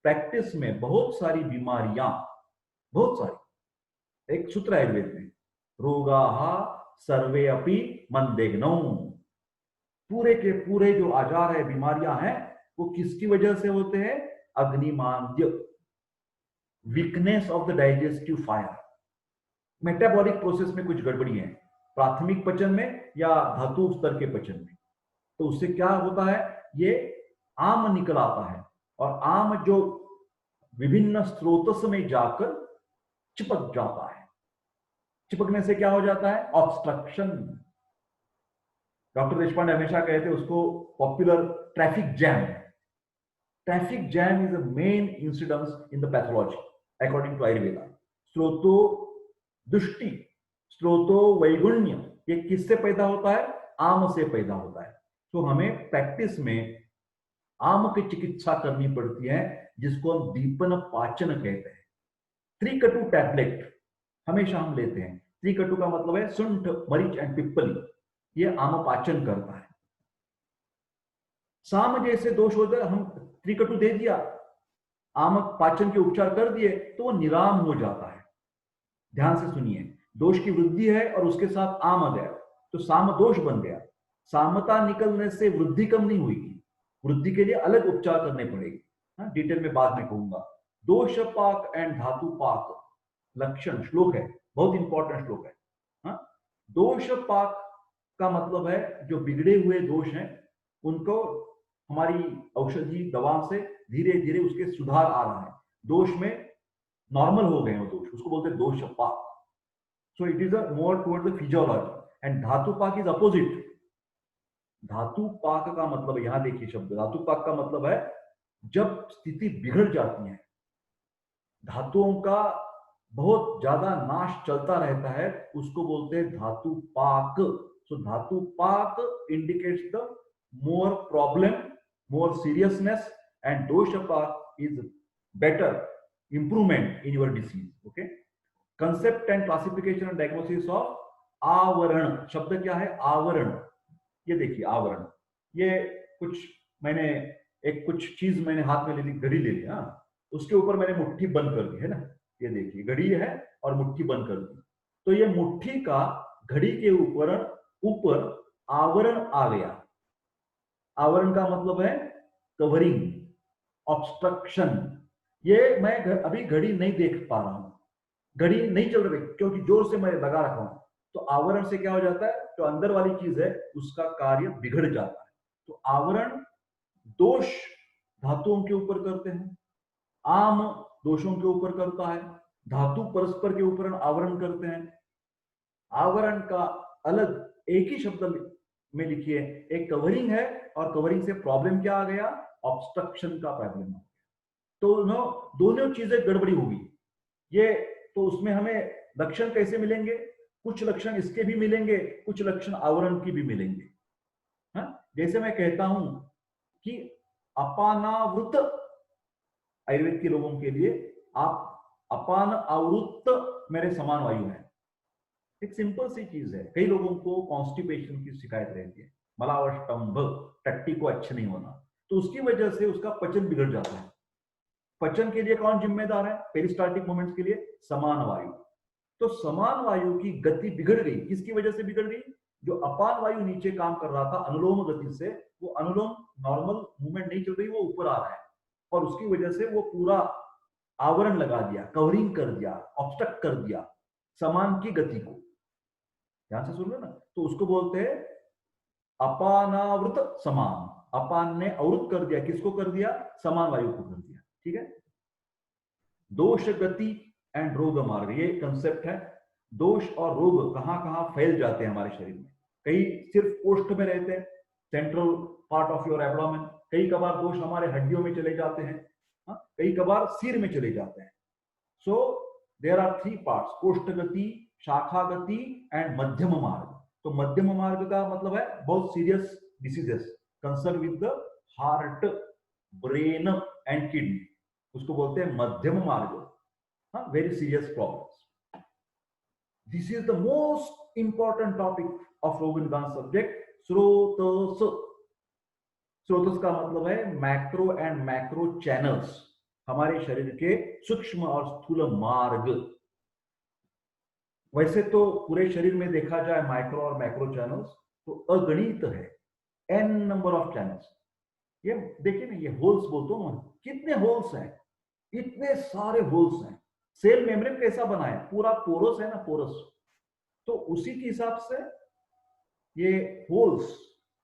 प्रैक्टिस में बहुत सारी बीमारियां, बहुत सारी, एक सूत्र है आयुर्वेद में, रोगाहा सर्वे अपि मंदेग्नौ, पूरे के पूरे जो आजार है, बीमारियां हैं, वो किसकी वजह से होते हैं, अग्निमांद्य, weakness of the digestive fire, metabolic process में कुछ गड़बड़ी है, प्राथमिक पचन में या धातु स्तर के पचन में, तो उससे क्या होता है, ये आम निकल आता है, और आम जो विभिन्न स्रोतस में जाकर चिपक जाता है, चिपकने से क्या हो जाता है, ऑब्स्ट्रक्शन। डॉक्टर देशपांडे हमेशा कहते हैं उसको popular traffic jam. Traffic jam is a main incidence in the pathology according to Ayurveda. स्रोतो दुष्टि, स्रोतो वैगुण्य, ये किससे पैदा होता है, आम से पैदा होता है। तो हमें प्रैक्टिस में आम की चिकित्सा करनी पड़ती है, जिसको हम दीपन पाचन कहते हैं। त्रिकटु टैबलेट हमेशा हम लेते हैं, त्रिकटु का मतलब है सुंठ, मरीच एंड पिप्पली, ये आम पाचन करता है। साम जैसे दोष होते, हम त्रिकटु दे दिया, आम पाचन के उपचार कर दिए, तो वो निराम हो जाता है। ध्यान से सुनिए, दोष की वृद्धि है और उसके साथ आम आ गया, तो साम दोष बन गया। सामता निकलने से वृद्धि कम नहीं हुई, वृद्धि के लिए अलग उपचार करने पड़ेगी, डिटेल में बाद में कहूंगा। दोष पाक एंड धातु पाक लक्षण श्लोक है, बहुत इंपॉर्टेंट श्लोक है। दोष पाक का मतलब है जो बिगड़े हुए दोष हैं उनको हमारी औषधि दवा से धीरे धीरे उसके सुधार आ रहा है, दोष में नॉर्मल हो गए वो दोष, उसको बोलते हैं दोष पाक। So it is a more toward the physiology, and धातु पाक इज अपोजिट। धातु पाक का मतलब, यहां देखिए शब्द धातु पाक का मतलब है जब स्थिति बिगड़ जाती है, धातुओं का बहुत ज्यादा नाश चलता रहता है, उसको बोलते हैं धातु पाक। सो धातु पाक indicates the more problem, more seriousness, and दोष पाक is better improvement in your disease. Okay, concept and classification and diagnosis of आवरण। शब्द क्या है, आवरण। ये देखिए आवरण, ये कुछ मैंने कुछ चीज मैंने हाथ में ले ली, घड़ी ले ली, उसके ऊपर मैंने मुट्ठी बंद कर दी है ना, ये देखिए घड़ी है और मुट्ठी बंद कर दी, तो ये मुट्ठी का घड़ी के ऊपर आवरण आ गया। आवरण का मतलब है कवरिंग, ऑब्स्ट्रक्शन। ये मैं अभी घड़ी नहीं देख पा रहा हूं, घड़ी नहीं चल रही क्योंकि जोर से मैं लगा रखा हूं, तो आवरण से क्या हो जाता है, जो अंदर वाली चीज है उसका कार्य बिगड़ जाता है। तो आवरण दोष धातुओं के ऊपर करते हैं, आम दोषों के ऊपर करता है, धातु परस्पर के ऊपर आवरण करते हैं। आवरण का अलग एक ही शब्द में लिखिए, एक कवरिंग है और कवरिंग से प्रॉब्लम क्या आ गया, ऑब्स्ट्रक्शन का प्रॉब्लम आ गया। तो नो दोनों चीजें गड़बड़ी होगी ये। तो उसमें हमें लक्षण कैसे मिलेंगे, कुछ लक्षण इसके भी मिलेंगे, कुछ लक्षण आवरण की भी मिलेंगे। हाँ, जैसे मैं कहता हूं कि अपानावृत, आयुर्वेद के लोगों के लिए आप अपान आवृत मेरे समान वायु है, एक सिंपल सी चीज है। कई लोगों को कॉन्स्टिपेशन की शिकायत रहती है, मलावष्टंभ, टट्टी को अच्छे नहीं होना, तो उसकी वजह से उसका पचन बिगड़ जाता है। पचन के लिए कौन जिम्मेदार है, पेरिस्टाल्टिक मोमेंट्स के लिए समान वायु। तो समान वायु की गति बिगड़ गई, किसकी वजह से बिगड़ गई, जो अपान वायु नीचे काम कर रहा था अनुलोम गति से, वो अनुलोम नॉर्मल मूवमेंट नहीं चल रही, वो ऊपर आ रहा है, और उसकी वजह से वो पूरा आवरण लगा दिया, कवरिंग कर दिया, ऑब्स्ट्रक्ट कर दिया समान की गति को। ध्यान से सुन लो ना, तो उसको बोलते हैं अपानावृत समान। अपान ने अवृत कर दिया, किसको कर दिया, समान वायु को कर दिया। ठीक है, दोष गति एंड रोग मार्ग, ये कंसेप्ट है। दोष और रोग कहां कहां फैल जाते हैं हमारे शरीर में, कई सिर्फ कोष्ठ में रहते हैं, central part of your abdomen, कई कबार दोष हमारे हड्डियों में चले जाते हैं, कई कबार सिर में चले जाते हैं। सो देयर आर 3 पार्ट्स, कोष्ठ गति, शाखा गति एंड मध्यम मार्ग। तो मध्यम मार्ग का मतलब है बहुत serious diseases concern with the heart, brain and kidney, उसको बोलते हैं मध्यम मार्ग। Very serious problems. This is the most important topic of रोग निदान सब्जेक्ट, स्रोतस। स्रोतस का मतलब है मैक्रो एंड मैक्रो चैनल्स, हमारे शरीर के सूक्ष्म और स्थूल मार्ग। वैसे तो पूरे शरीर में देखा जाए माइक्रो और मैक्रो चैनल्स तो अगणित है, n नंबर ऑफ चैनल्स। ये देखिए ना, ये होल्स बोलते हो ना, कितने होल्स हैं, इतने सारे होल्स हैं। सेल मेम्ब्रेन कैसा बना है, पूरा पोरस है ना, पोरस। तो उसी के हिसाब से ये होल्स,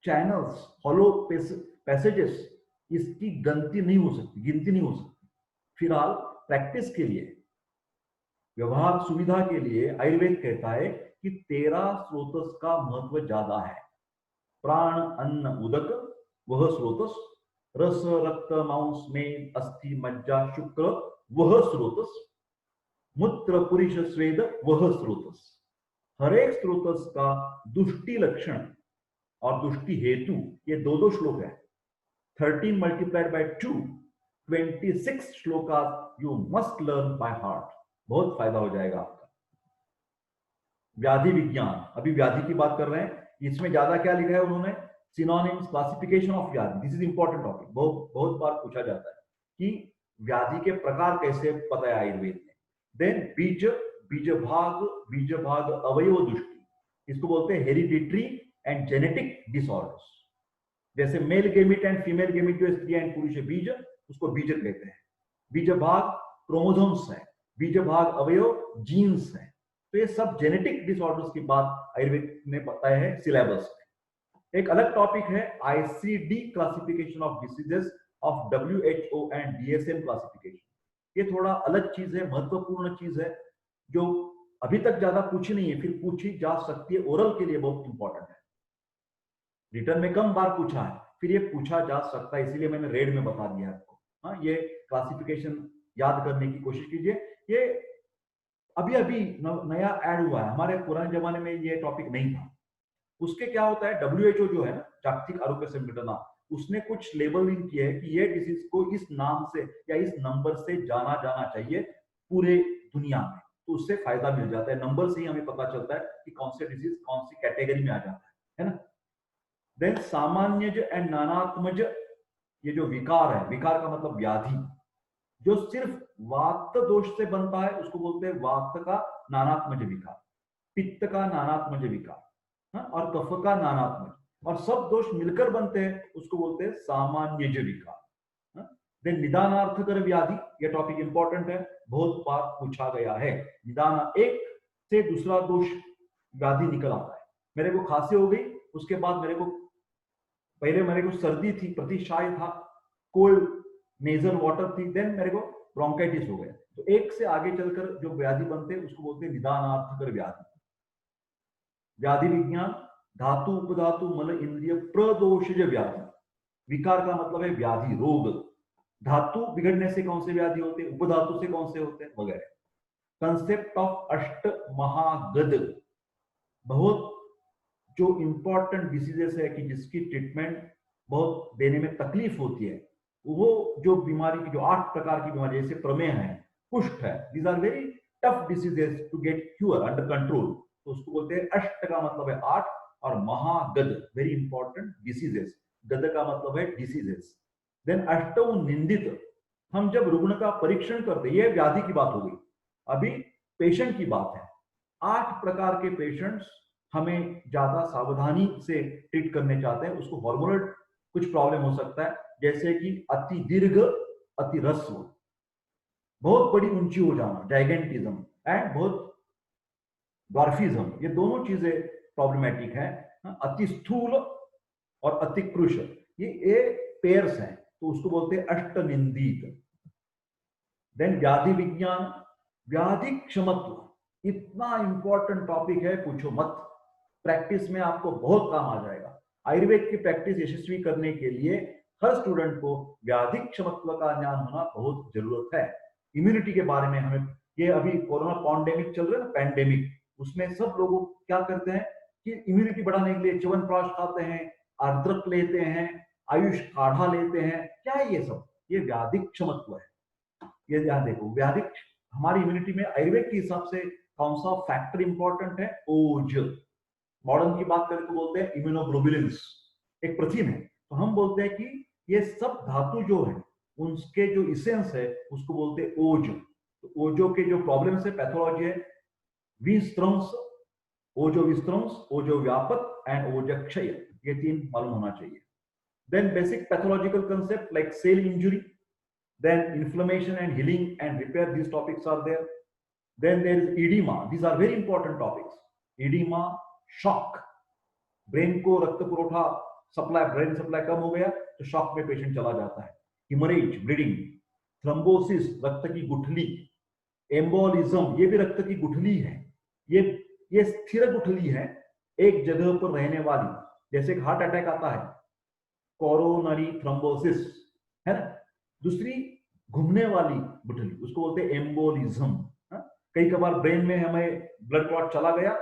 चैनल्स, हॉलो पैसेजेस, इसकी गिनती नहीं हो सकती। फिलहाल प्रैक्टिस के लिए, व्यवहार सुविधा के लिए आयुर्वेद कहता है कि 13 स्रोतस का महत्व ज्यादा है। प्राण अन्न उदक वह स्रोतस, रस रक्त मांस में अस्थि मज्जा शुक्र वह स्रोतस, मूत्र पुरुष स्वेद वह स्रोतस। हर एक स्रोतस का दुष्टि लक्षण और दुष्टि हेतु, ये दो श्लोक है। 13 multiplied by 2, 26 shloka you must learn by heart. बहुत फायदा हो जाएगा आपका। व्याधि विज्ञान, अभी व्याधि की बात कर रहे हैं, इसमें ज्यादा क्या लिखा है उन्होंने, सिनोनिम्स, क्लासिफिकेशन ऑफ व्याधि। दिस इज इंपॉर्टेंट टॉपिक, बहुत बार पूछा जाता है कि व्याधि के प्रकार कैसे बताया आयुर्वेद ने। देन बीज भाग अवयव दुष्टि, इसको बोलते हैं हेरिडिटरी एंड जेनेटिक डिसऑर्डर्स। जैसे male gamete and female gamete, जो स्त्री एंड पुरुष है बीज, उसको बीज कहते हैं। बीज भाग क्रोमोसोम्स है, बीज भाग अवयव जीन्स है। तो ये सब जेनेटिक डिसऑर्डर्स की बात आयुर्वेद ने बताया है सिलेबस में। एक अलग टॉपिक है ICD classification of diseases of WHO and DSM classification. ये थोड़ा अलग चीज है, महत्वपूर्ण चीज है, जो अभी तक ज्यादा पूछी नहीं है, फिर पूछी जा सकती है, ओरल के लिए बहुत इंपॉर्टेंट है। रिटर्न में कम बार पूछा है, फिर ये पूछा जा सकता है, इसीलिए मैंने रेड में बता दिया आपको। हाँ, ये क्लासिफिकेशन याद करने की कोशिश कीजिए। ये अभी अभी नया ऐड हुआ है, हमारे पुराने जमाने में ये टॉपिक नहीं था। उसके क्या होता है, WHO जो है ना, जागतिक आरोग्य संगठन, उसने कुछ लेबलिंग किया है कि ये डिसीज को इस नाम से या इस नंबर से जाना जाना चाहिए पूरे दुनिया में। तो उससे फायदा मिल जाता है, नंबर से ही हमें पता चलता है कि कौन से डिसीज कौन सी कैटेगरी में आ जाता है ना। देन सामान्यज एंड नानात्मज, ये जो विकार है, विकार का मतलब व्याधि, जो सिर्फ वात दोष से बनता है उसको बोलते हैं वात का नानात्मज विकार, पित्त का नानात्मज विकार, और कफ का नानात्मज, और सब दोष मिलकर बनते हैं उसको बोलते हैं सामान्यज विकार। देन निदानार्थकर व्याधि, ये टॉपिक इंपॉर्टेंट है, बहुत बार पूछा गया है। निदान, एक से दूसरा दोष व्याधि निकल आता है। मेरे को खांसी हो गई, उसके बाद पहले मेरे को सर्दी थी, प्रतिशाय था, कोल्ड नेजल वाटर थी, देन मेरे को ब्रोंकाइटिस हो गया। तो एक से आगे चलकर जो व्याधि बनते हैं उसको बोलते हैं निदानार्थकर व्याधि। व्याधि विज्ञान, धातु उपधातु मल इंद्रिय प्रदोषज व्याधि। विकार का मतलब है व्याधि, रोग। धातु बिगड़ने से कौन से व्याधि होते हैं, उपधातु से कौन से होते हैं, वगैरह। कंसेप्ट ऑफ अष्ट महागद, बहुत जो इंपॉर्टेंट डिसीजेस है कि जिसकी ट्रीटमेंट बहुत देने में तकलीफ होती है, वो जो बीमारी की जो 8 प्रकार की बीमारी, जैसे प्रमेह है, कुष्ठ है, these are very tough diseases to get cure under control, तो उसको बोलते हैं अष्ट का मतलब है 8, और महागद वेरी इंपॉर्टेंट डिसीजेस, गद का मतलब है डिसीजेस। देन अष्टौ निंदित, हम जब रुग्ण का परीक्षण करते हैं, ये व्याधि की बात हो गई, अभी पेशेंट की बात है। 8 प्रकार के पेशेंट्स हमें ज्यादा सावधानी से ट्रीट करने चाहते हैं, उसको हार्मोनल कुछ प्रॉब्लम हो सकता है, जैसे कि अति दीर्घ, अति ह्रस्व, बहुत बड़ी ऊंची हो जाना, जाइगेंटिज्म, एंड बहुत ड्वार्फिज्म, ये दोनों चीजें प्रॉब्लमेटिक है। अति स्थूल और अति कृश, ये पेयर्स हैं, तो उसको बोलते हैं अष्टनिंदित। देन व्याधि विज्ञान, व्याधि क्षमत्व, इतना इंपॉर्टेंट टॉपिक है, पूछो मत, प्रैक्टिस में आपको बहुत काम आ जाएगा। आयुर्वेद की प्रैक्टिस यशस्वी करने के लिए हर स्टूडेंट को व्याधि क्षमत्व का ज्ञान होना बहुत जरूरत है। इम्यूनिटी के बारे में हमें, ये अभी कोरोना पैंडेमिक चल रहा है ना, पैंडेमिक, उसमें सब लोग क्या करते हैं कि इम्यूनिटी बढ़ाने के लिए च्यवनप्राश खाते हैं, अदरक लेते हैं, आयुष काढ़ा लेते हैं, क्या है ये सब, ये व्याधि क्षमत्व है। ये ध्यान देखो, व्याधि, हमारी इम्यूनिटी में आयुर्वेद के हिसाब से कौन सा फैक्टर इंपॉर्टेंट है, ओज। मॉडर्न की बात करें तो बोलते हैं इम्यूनोग्लोबुलिन्स, एक प्रोटीन है, तो हम बोलते हैं कि ये सब धातु जो है, उनके जो इसेंस है, उसको बोलते हैं ओज। तो ओजो के जो प्रॉब्लम्स है, पैथोलॉजी है, विस्त्रंस, ओजो विस्त्रंस, ओजो व्यापक एंड ओजक्षय, ये 3 मालूम होना चाहिए। Then basic pathological concept like cell injury, then inflammation and healing and repair, these topics are there. Then there is edema, these are very important topics. Edema, shock, brain को रक्त पुरवठा supply, brain supply कम हो गया तो shock में patient चला जाता है। हिमरेज, ब्लीडिंग, थ्रोम्बोसिस, रक्त की गुठली, एम्बोलिज्म, ये भी रक्त की गुठली है, ये स्थिर गुठली है, एक जगह पर रहने वाली, जैसे हार्ट अटैक आता है, कोरोनरी थ्रोम्बोसिस है ना, दूसरी घूमने वाली गुठली, उसको बोलते हैं एम्बोलिज्म। कई कबार ब्रेन में हमें ब्लड क्लॉट चला गया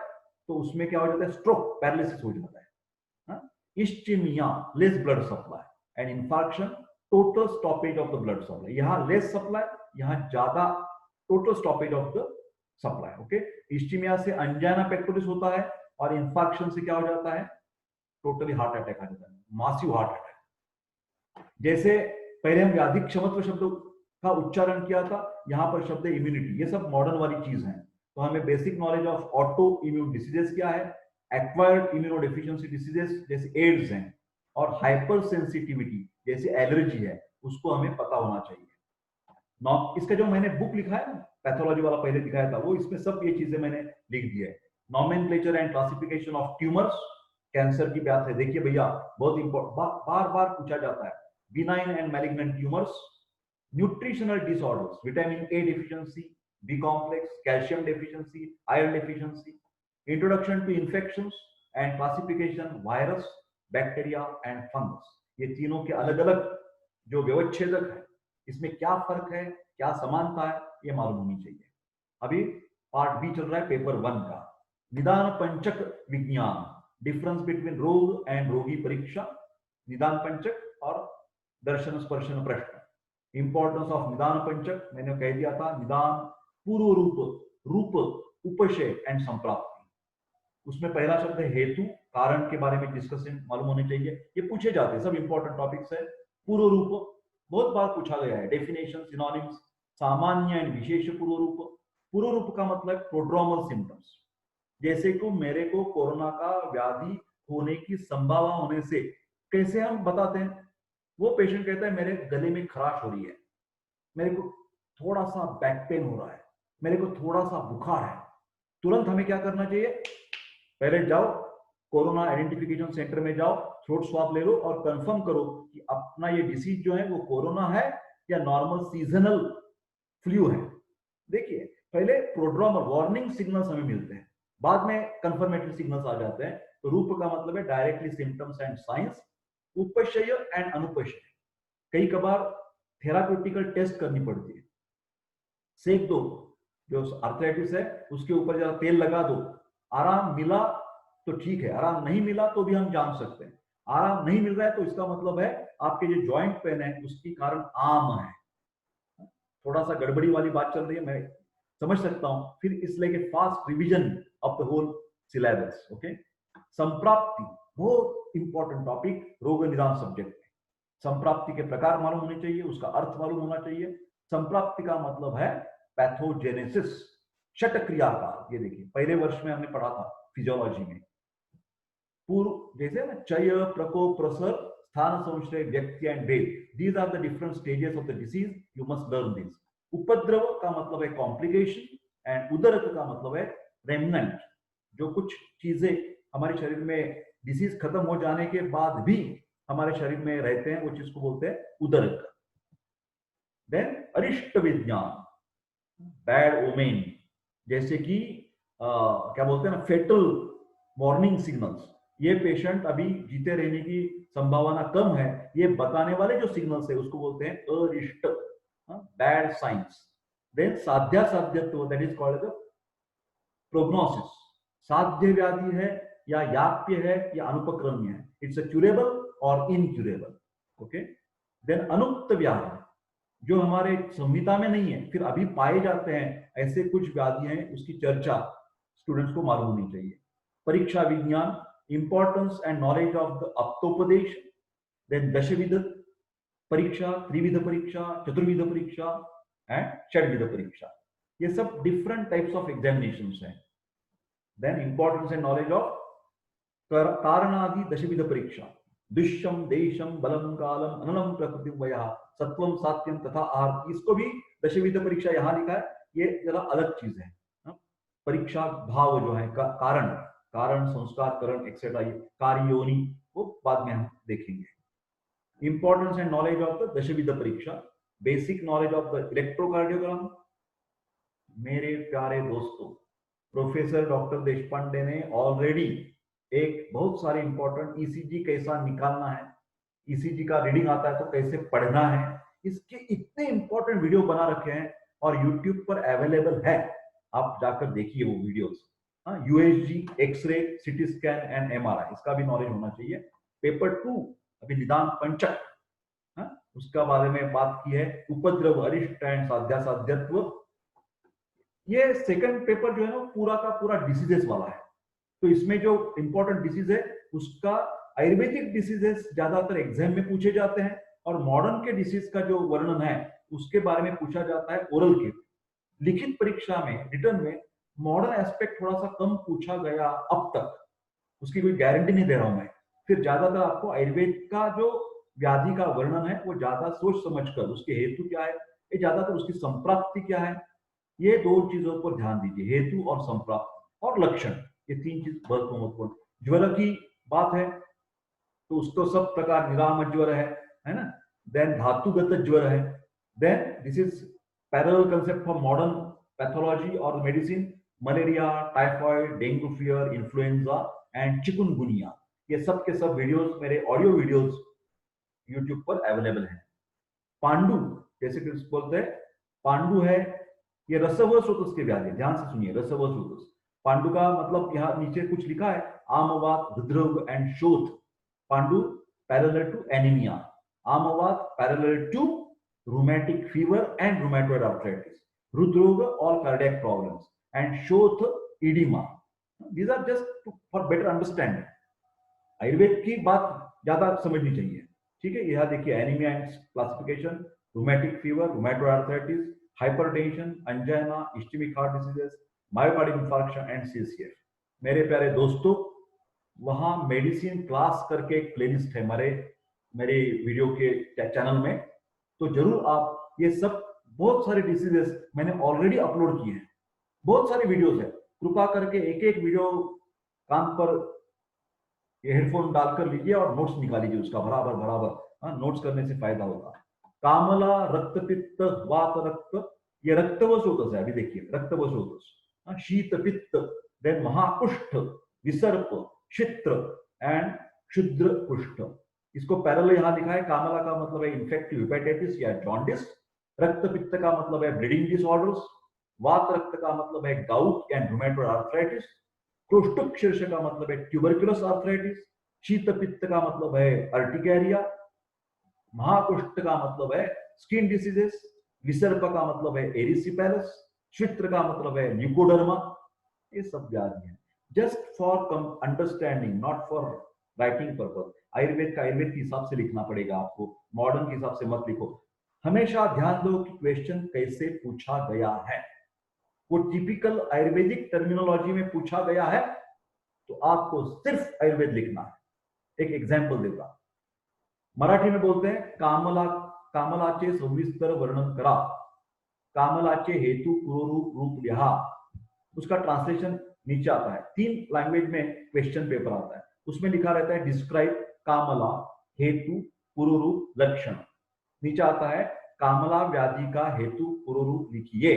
तो उसमें क्या हो जाता है, स्ट्रोक, पैरालिसिस हो जाता है। Ischaemia, less blood supply, and infarction, total stoppage of the blood supply, यहां लेस सप्लाई, यहां ज्यादा, total stoppage of the supply. Okay, ischaemia से अंजाना पेक्टोरिस होता है, और इंफार्क्शन से क्या हो जाता है, टोटली हार्ट अटैक आ जाता है, मासिव हार्ट अटैक। जैसे पहले हम व्याधि क्षमत्व शब्द का उच्चारण किया था, यहां पर शब्द इम्यूनिटी, ये सब मॉडर्न वाली चीज है, तो हमें basic knowledge of auto immune diseases क्या है, एक्वायर्ड इम्यूनोडेफिशिएंसी डिसीजेस जैसे एड्स हैं, और हाइपर सेंसिटिविटी जैसे एलर्जी है, उसको हमें पता होना चाहिए। इसका जो मैंने बुक लिखा है ना, पैथोलॉजी वाला पहले दिखाया था, वो इसमें सब ये चीजें मैंने लिख दी है। Nomenclature and classification of tumours, cancer की बात है, देखिए भैया बहुत इंपॉर्टेंट, बार बार पूछा जाता है, benign and malignant tumours, nutritional disorders, vitamin A deficiency, B complex, calcium deficiency, iron deficiency, introduction to infections and classification, virus, bacteria and fungus, ये तीनों के अलग अलग जो व्यवच्छेदक है, इसमें क्या फर्क है, क्या समानता है, ये मालूम होनी चाहिए। अभी पार्ट बी चल रहा है पेपर 1 का, निदान पंचक विज्ञान, डिफरेंस बिटवीन रोग एंड रोगी परीक्षा, निदान पंचक और दर्शन स्पर्शन प्रश्न। इंपॉर्टेंस ऑफ निदान पंचक मैंने कह दिया था, निदान, पूर्व रूप, रूप, उपशय एंड संप्राप्ति। उसमें पहला शब्द है हेतु, कारण के बारे में डिस्कशन मालूम होने चाहिए, ये पूछे जाते हैं, सब इंपॉर्टेंट टॉपिक्स है। पूर्व रूप बहुत बार पूछा गया है, डेफिनेशन, सिनोनिम्स, सामान्य एंड विशेष पूर्व रूप। पूर्व रूप का मतलब प्रोड्रोमल सिम्टम्स, जैसे कि मेरे को कोरोना का व्याधि होने की संभावना होने से कैसे हम बताते हैं, वो पेशेंट कहता है मेरे गले में खराश हो रही है, मेरे को थोड़ा सा बैक पेन हो रहा है, मेरे को थोड़ा सा बुखार है, तुरंत हमें क्या करना चाहिए, पहले जाओ कोरोना आइडेंटिफिकेशन सेंटर में जाओ, थ्रोट स्वाब ले लो और कंफर्म करो कि अपना ये डिसीज जो है वो कोरोना है या नॉर्मल सीजनल फ्लू है। देखिए पहले प्रोड्रोमल वार्निंग सिग्नल्स हमें मिलते हैं, बाद में कंफर्मेटरी सिग्नल्स आ जाते हैं। तो रूप का मतलब है डायरेक्टली सिम्टम्स एंड साइंस। उपशय एंड अनुपशय, कई कबार थेराप्यूटिकल टेस्ट करनी पड़ती है। सेक दो, जो आर्थराइटिस है उसके ऊपर जरा तेल लगा दो, आराम मिला तो ठीक है, आराम नहीं मिला तो भी हम जान सकते हैं। आराम नहीं मिल रहा है तो इसका मतलब है आपके जो जॉइंट पेन है उसकी कारण आम है, थोड़ा सा गड़बड़ी वाली बात चल रही है, मैं समझ सकता हूं। फिर इसलिए fast revision of the whole syllabus. Okay, संप्राप्ति बहुत इंपॉर्टेंट टॉपिक रोग निदान सब्जेक्ट में। संप्राप्ति के प्रकार मालूम होने चाहिए, उसका अर्थ मालूम होना चाहिए। संप्राप्ति का मतलब है पैथोजेनेसिस, षट क्रियाकार। ये देखिए पहले वर्ष में हमने पढ़ा था फिजियोलॉजी में, पूर्व जैसे ना चय प्रकोप प्रसर स्थान संशय व्यक्ति and death, these are the different stages of the disease, you must learn this. उपद्रव का मतलब है कॉम्प्लिकेशन, एंड उदरक का मतलब है रेमनेंट, जो कुछ चीजें हमारे शरीर में डिसीज खत्म हो जाने के बाद भी हमारे शरीर में रहते हैं, वो चीज को बोलते हैं उदरक। देन अरिष्ट विज्ञान, बैड ओमेन, जैसे कि क्या बोलते हैं ना, फेटल वार्निंग सिग्नल्स, ये पेशेंट अभी जीते रहने की संभावना कम है, ये बताने वाले जो सिग्नल्स है उसको बोलते हैं अरिष्ट, बैड साइंस। देन साध्या साध्यत्व, that is called the prognosis, साध्य व्याधि है या याप्य है या अनुपक्रम्य है, इट्स अ क्यूरेबल और इनक्यूरेबल। ओके, देन अनुक्त व्याधि, जो हमारे संहिता में नहीं है फिर अभी पाए जाते हैं, ऐसे कुछ व्याधि हैं उसकी चर्चा स्टूडेंट्स को मालूम होनी चाहिए। परीक्षा विज्ञान, importance and knowledge of the अप्तोपदेश। देन दशविध परीक्षा, त्रिविध परीक्षा, चतुर्विध परीक्षा एंड षड्विध परीक्षा, ये सब डिफरेंट टाइप्स ऑफ एग्जामिनेशंस हैं। Then importance and knowledge of कारणादि दशविध परीक्षा, दुष्यम देशम बलम कालम अनलम प्रकृति वया सत्वम सात्यम तथा आहार, इसको भी दशविध परीक्षा यहां लिखा है, ये जरा अलग चीज है। परीक्षा भाव जो है कारण, कारण संस्कार करण एक्सेट्रा, कार्योनि, वो बाद में हम देखेंगे। Importance and knowledge of the दशविध परीक्षा, basic knowledge of the electrocardiogram. मेरे प्यारे दोस्तों, प्रोफेसर डॉक्टर देशपांडे ने ऑलरेडी एक बहुत सारे इंपॉर्टेंट ईसीजी कैसा निकालना है, ईसीजी का रीडिंग आता है तो कैसे पढ़ना है, इसके इतने इंपॉर्टेंट वीडियो बना रखे हैं और यूट्यूब पर अवेलेबल है, आप जाकर देखिए वो videos. USG, X-ray, CT scan and MRI, इसका भी नॉलेज होना चाहिए। पेपर 2 अभी निदान पंचक, उसका बारे में बात की है, उपद्रव, अरिष्ट एंड साध्या साध्यत्व। ये सेकंड पेपर जो है ना पूरा का पूरा डिसीजेस वाला है, तो इसमें जो इंपॉर्टेंट डिसीज है उसका, आयुर्वेदिक डिसीजेस ज्यादातर एग्जाम में पूछे जाते हैं और मॉडर्न के डिसीज का जो वर्णन है उसके बारे में पूछा जाता है ओरल के। लिखित परीक्षा में, रिटर्न में मॉडर्न एस्पेक्ट थोड़ा सा कम पूछा गया अब तक, उसकी कोई गारंटी नहीं दे रहा हूं मैं। फिर ज्यादातर आपको आयुर्वेद का जो व्याधि का वर्णन है वो ज्यादा सोच समझकर, उसके हेतु क्या है, ये ज्यादातर उसकी संप्राप्ति क्या है, ये दो चीजों पर ध्यान दीजिए, हेतु और संप्राप्ति और लक्षण, ये तीन चीज बहुत महत्वपूर्ण। ज्वर की बात है तो उसको सब प्रकार निराम ज्वर है ना। देन धातुगत ज्वर है। Then this is parallel concept for modern pathology और medicine, malaria, typhoid, dengue fever, influenza and chikungunya, ये सब के सब वीडियोस, मेरे ऑडियो वीडियोस यूट्यूब पर अवेलेबल है। पांडु, जैसे कि बोलते हैं पांडु है, ये रसव स्रोतस के व्याधि, ध्यान से सुनिए, रसव स्रोतस। पांडु का मतलब यहाँ नीचे कुछ लिखा है, आमवात, हृदरोग एंड शोथ। पांडु पैरेलल टू एनीमिया, आमवात parallel to rheumatic fever and rheumatoid arthritis, हृदरोग और कार्डियक प्रॉब्लम्स एंड शोथ oedema. These are just for better understanding, Ayurveda की बात ज्यादा समझनी चाहिए। ठीक है, यह देखिए anaemia and classification, rheumatic fever, rheumatoid arthritis, hypertension, angina, ischaemic heart diseases, myocardial infarction and CCF. मेरे प्यारे दोस्तों, वहां मेडिसिन क्लास करके एक प्लेलिस्ट है हमारे मेरे वीडियो के चैनल में, तो जरूर आप ये सब, बहुत सारे डिसीजेस मैंने ऑलरेडी अपलोड किए हैं, बहुत सारे वीडियोस है, कृपा करके एक एक वीडियो कान पर ये हेडफोन डालकर लीजिए और नोट्स निकाल लीजिए उसका बराबर बराबर। नोट्स करने से फायदा होगा। कामला, रक्त पित्त, वात रक्त, ये रक्तवश होतस है, अभी देखिए रक्तवश होतस, शीत पित्त, देन महाकुष्ठ, विसर्प, क्षित्र एंड क्षुद्र कुष्ठ। इसको पैरेलल यहां लिखा है। कामला का मतलब है इन्फेक्टिव हेपेटाइटिस या जॉन्डिस। रक्त पित्त का मतलब है ब्लीडिंग डिसऑर्डर्स। वात रक्त का मतलब है गाउट एंड रूमेटॉइड आर्थराइटिस। क्रोष्टुक शीर्ष का मतलब है ट्यूबरकुलस आर्थराइटिस। शीत पित्त का मतलब है अर्टिकेरिया। महाकुष्ठ का मतलब है स्किन डिसीजेस। विसर्प का मतलब है एरिसिपेलस। क्षित्र का मतलब है ल्यूकोडर्मा। ये सब व्याधि है। Just for understanding, not for writing purpose. Ayurveda का आयुर्वेद के हिसाब से लिखना पड़ेगा आपको, मॉडर्न के हिसाब से मत लिखो। हमेशा ध्यान दो कि क्वेश्चन कैसे पूछा गया है। वो टिपिकल आयुर्वेदिक टर्मिनोलॉजी में पूछा गया है तो आपको सिर्फ आयुर्वेद लिखना है। एक एग्जाम्पल देता, मराठी में बोलते हैं कामला, कामलाचे सविस्तर वर्णन करा, कामलाचे हेतु पुरोरूप रूप लिहा। उसका ट्रांसलेशन नीचे आता है। 3 लैंग्वेज में क्वेश्चन पेपर आता है, उसमें लिखा रहता है डिस्क्राइब कामला, हेतु, पुरोरूप, लक्षण। नीचे आता है कामला व्याधि का हेतु पुरोरूप लिखिए।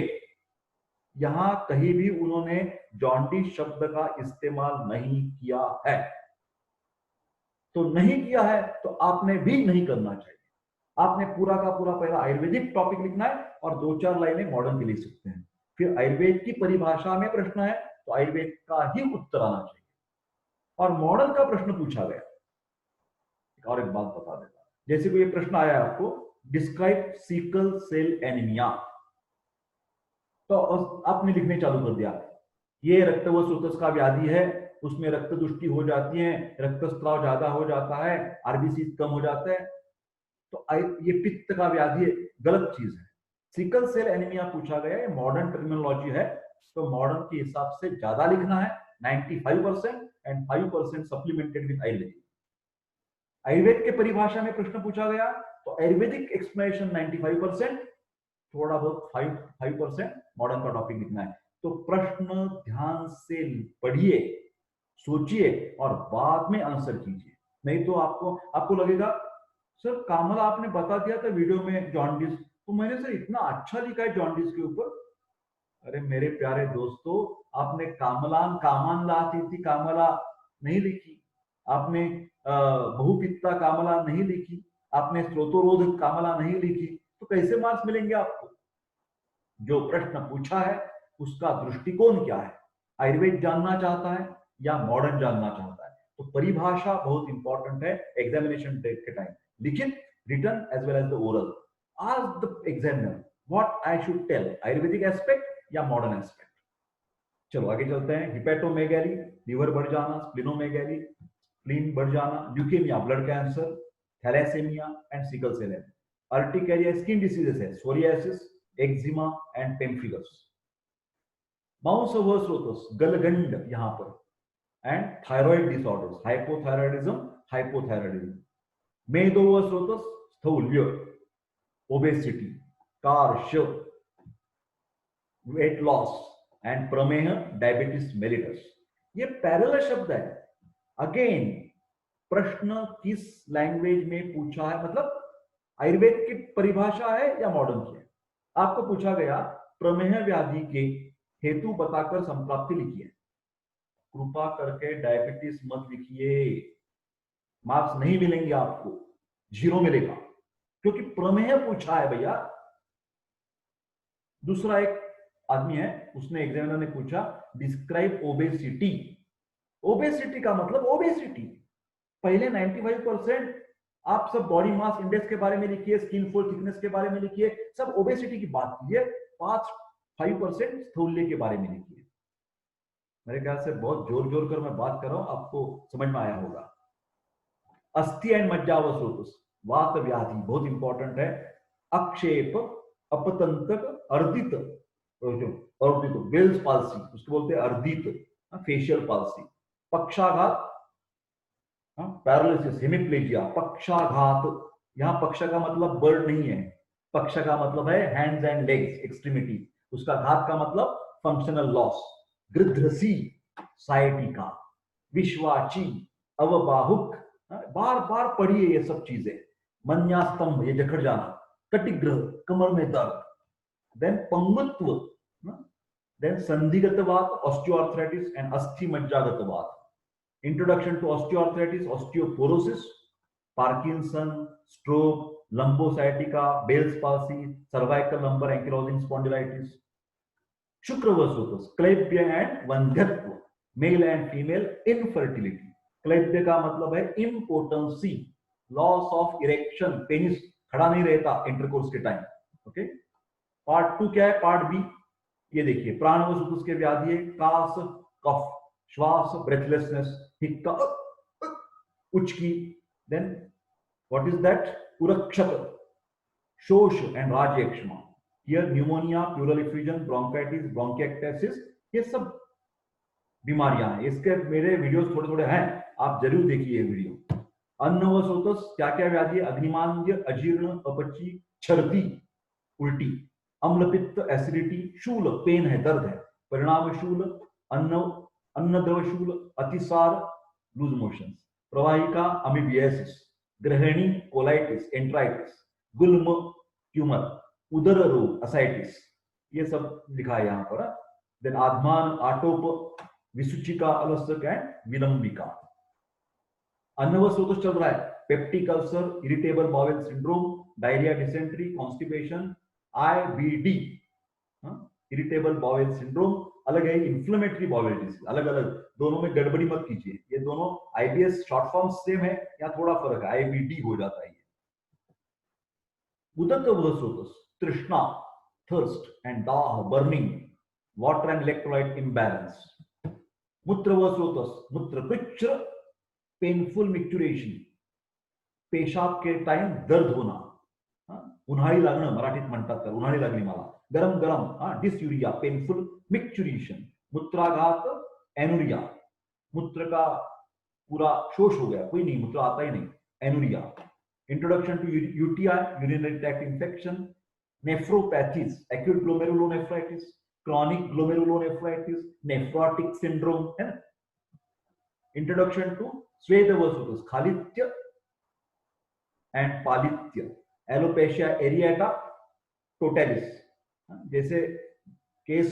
यहां कहीं भी उन्होंने जॉन्डिस शब्द का इस्तेमाल नहीं किया है। तो नहीं किया है तो आपने भी नहीं करना चाहिए। आपने पूरा का पूरा पहला आयुर्वेदिक टॉपिक लिखना है और 2-4 लाइनें मॉडर्न के लिख सकते हैं। फिर आयुर्वेद की परिभाषा में प्रश्न है तो आयुर्वेद का ही उत्तर आना चाहिए। और मॉडर्न का प्रश्न पूछा गया, और एक बात बता देता, जैसे कोई प्रश्न आया आपको, डिस्क्राइब सिकल सेल एनीमिया, तो आपने लिखने चालू कर दिया, ये रक्तवश स्रोतस का व्याधि है, उसमें रक्त दुष्टि हो जाती है, रक्तस्राव ज्यादा हो जाता है, आरबीसी कम हो जाता है, तो ये पित्त का व्याधि है। गलत चीज है। सिकल सेल एनीमिया पूछा गया है, मॉडर्न टर्मिनोलॉजी है, तो मॉडर्न के हिसाब से ज्यादा लिखना है 95% and 5% supplemented with Ayurvedic. Ayurveda के परिभाषा में प्रश्न पूछा गया तो आयुर्वेदिक एक्सप्लेनेशन 95%, थोड़ा बहुत 5% मॉडर्न का टॉपिक लिखना है। तो प्रश्न ध्यान से पढ़िए, सोचिए और बाद में आंसर कीजिए। नहीं तो आपको लगेगा सर कामला आपने बता दिया था वीडियो में जॉन्डिस, तो मैंने सर इतना अच्छा लिखा है जॉन्डिस के ऊपर। अरे मेरे प्यारे दोस्तों, आपने कामलान कामान लाती थी कामला नहीं लिखी, आपने बहुपित्ता कामला नहीं लिखी, आपने स्रोतोरोध कामला नहीं लिखी, तो कैसे मार्क्स मिलेंगे आपको? जो प्रश्न पूछा है उसका दृष्टिकोण क्या है, आयुर्वेद जानना चाहता है या मॉडर्न जानना चाहता है? तो परिभाषा बहुत इंपॉर्टेंट है एग्जामिनेशन के टाइम, लिखित, written as well as the oral. Ask the examiner what I should tell, Ayurvedic aspect या मॉडर्न एस्पेक्ट। चलो आगे चलते हैं। हिपेटोमेगैली, लीवर बढ़ जाना, स्प्लिनोमेगैली, स्प्लीन बढ़ जाना, leukaemia blood cancer, thalassaemia and sickle cell anaemia. Urticaria skin diseases है, सोरियासिस, एक्जिमा एंड पेम्फिलस। माउस ओवर स्रोतस, गलगंड यहां पर, and thyroid disorders, hypothyroidism, hypothyroidism. मेदोवर स्रोतस, स्थौल्य, ओबेसिटी, कार्श, वेट लॉस एंड प्रमेह, डायबिटीज मेलिटस। ये पैरेलल शब्द है। अगेन प्रश्न किस लैंग्वेज में पूछा है, मतलब आयुर्वेद की परिभाषा है या मॉडर्न की है? आपको पूछा गया प्रमेह व्याधि के हेतु बताकर संप्राप्ति लिखिए। कृपा करके डायबिटीज मत लिखिए, मार्क्स नहीं मिलेंगे आपको, 0 मिलेगा, क्योंकि प्रमेह पूछा है भैया। दूसरा एक आदमी है, उसने एग्जामिनर ने पूछा डिस्क्राइब ओबेसिटी। ओबेसिटी का मतलब ओबेसिटी। पहले 95% आप सब बॉडी मास इंडेक्स के बारे में लिखिए, स्किन फोल्ड थिकनेस के बारे में लिखिए, सब ओबेसिटी की बात कीजिए। 5% स्थूल्य के बारे में लिखिए। मेरे ख्याल से बहुत जोर जोर कर मैं बात कर रहा हूं, आपको समझ में आया होगा। अस्थि एंड मज्जावस्रोतस, वात व्याधि बहुत इंपॉर्टेंट है। अक्षेप, अपतंतक, अर्दित, अर्दित वेल्स पाल्सी उसको बोलते हैं, अर्दित फेशियल पाल्सी। पक्षाघात, पैरालिसिस, हेमिप्लेजिया, पक्षाघात। यहां पक्ष का मतलब बर्ड नहीं है, पक्ष का मतलब है हैंड्स एंड लेग्स, एक्सट्रीमिटी। उसका घात का मतलब फंक्शनल लॉस। गृध्रसी, साइटिका, विश्वाची, अवबाहुक, बार बार पढ़िए ये सब चीजें। मन्यास्तंभ, ये जखड़ जाना, कटिग्रह, कमर में दर्द, देन पंगुत्व, Then संधिगतवात, osteoarthritis and अस्थिमज्जागतवात. Introduction to osteoarthritis, osteoporosis, Parkinson, stroke, lumbosciatica, Bell's palsy, cervical lumbar ankylosing spondylitis. शुक्रवसुतस, क्लैब्य एंड वंध्यत्व, मेल एंड फीमेल इनफर्टिलिटी. क्लैब्य का मतलब है impotency, loss of erection, penis खड़ा नहीं रहता इंटरकोर्स के टाइम. ओके. पार्ट 2 क्या है? Part B. ये देखिए, प्राणवसुतस के व्याधि है कास, कफ, श्वास, ब्रेथलेसनेस, हिक्का, उचकी. Then what is that? उरक्षक, शोष एंड राजयक्ष्मा. Here pneumonia, pleural effusion, bronchitis, bronchiectasis, ये सब बीमारियां हैं. इसके मेरे वीडियोस थोड़े थोड़े हैं, आप जरूर देखिए ये वीडियो. अन्नवसोतस क्या क्या व्याधि है? अग्निमांद्य, अजीर्ण, अपची, छर्दी, उल्टी, अम्लपित्त, एसिडिटी, शूल, पेन है, दर्द है, परिणाम शूल, अन्नद्रवशूल, अतिसार, लूज मोशंस, प्रवाहिका, अमीबियासिस, ग्रहणी, कोलाइटिस, एंट्राइटिस, गुल्म, ट्यूमर, उदर रोग, असाइटिस, ये सब लिखा है यहां पर. देन आत्मान, आटोप, विसुचिका, अलसक एंड विलंबिका. अन्नवसोतस चल रहा है, peptic ulcer, irritable bowel syndrome, diarrhoea, dysentery, constipation, IBD, irritable bowel syndrome अलग है, इन्फ्लेमेटरी बाउल डिसीज अलग अलग, दोनों में गड़बड़ी मत कीजिए. ये दोनों IBS शॉर्ट फॉर्म सेम है या थोड़ा फर्क है, IBD हो जाता है. उदकवसोतस, तृष्णा, थर्स्ट एंड दाह, burning, water and electrolyte imbalance. मूत्रवसोतस, मूत्रपिच्छ, पेनफुल मिक्चुरेशन, पेशाब के टाइम दर्द होना, उन्हाळी लागणं मराठीत म्हणतात, तर उन्हाळी लागली मला, गरम गरम, डिसयुरिया, पेनफुल मिक्चुरेशन. मूत्राघात, एनुरिया, मूत्र का पूरा शोष हो गया, कोई नहीं, मूत्र आता ही नहीं, anuria. Introduction to UTI, urinary tract infection. Nephropathies, acute glomerulonephritis, chronic glomerulonephritis, nephrotic syndrome है ना. इंट्रोडक्शन टू स्वेदवसुतस, खालित्य एंड पालित्य, एलोपेशिया एरिएटा, टोटलिस, जैसे केस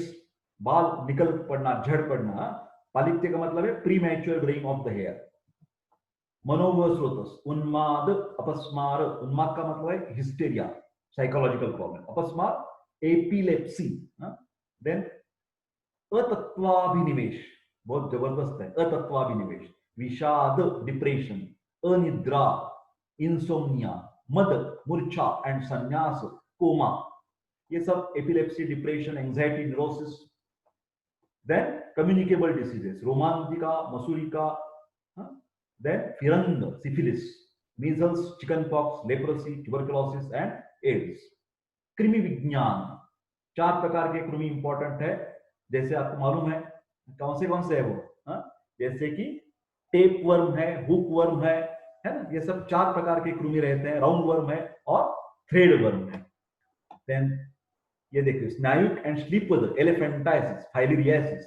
बाल निकल पड़ना, झड़ पड़ना. पालित्य का मतलब है premature greying of the hair. मनोवसोतस, उन्माद, अपस्मार, उन्माद का मतलब है हिस्टेरिया, साइकोलॉजिकल प्रॉब्लम, अपस्मार, एपिलेप्सी. देन अतत्वाभिनिवेश, बहुत जबरदस्त है, अतत्वाभिनिवेश, विषाद, डिप्रेशन, अनिद्रा, इंसोम्निया, मद, मूर्छा एंड संन्यास, कोमा, ये सब epilepsy, depression, anxiety, neurosis. Then communicable diseases, रोमांटिका, मसूरिका, देन फिरंग, syphilis, measles, chicken pox, leprosy, tuberculosis and AIDS. कृमि विज्ञान, 4 प्रकार के कृमि इंपॉर्टेंट है, जैसे आपको मालूम है कौन से है वो, जैसे कि टेप वर्म है, हुक वर्म है ना, ये सब 4 प्रकार के कृमि रहते हैं. राउंड वर्म है और थ्रेड वर्म है. देन ये देखिए, स्नायुक एंड स्लीपर, एलिफेंटाइसिस, फाइलेरियासिस.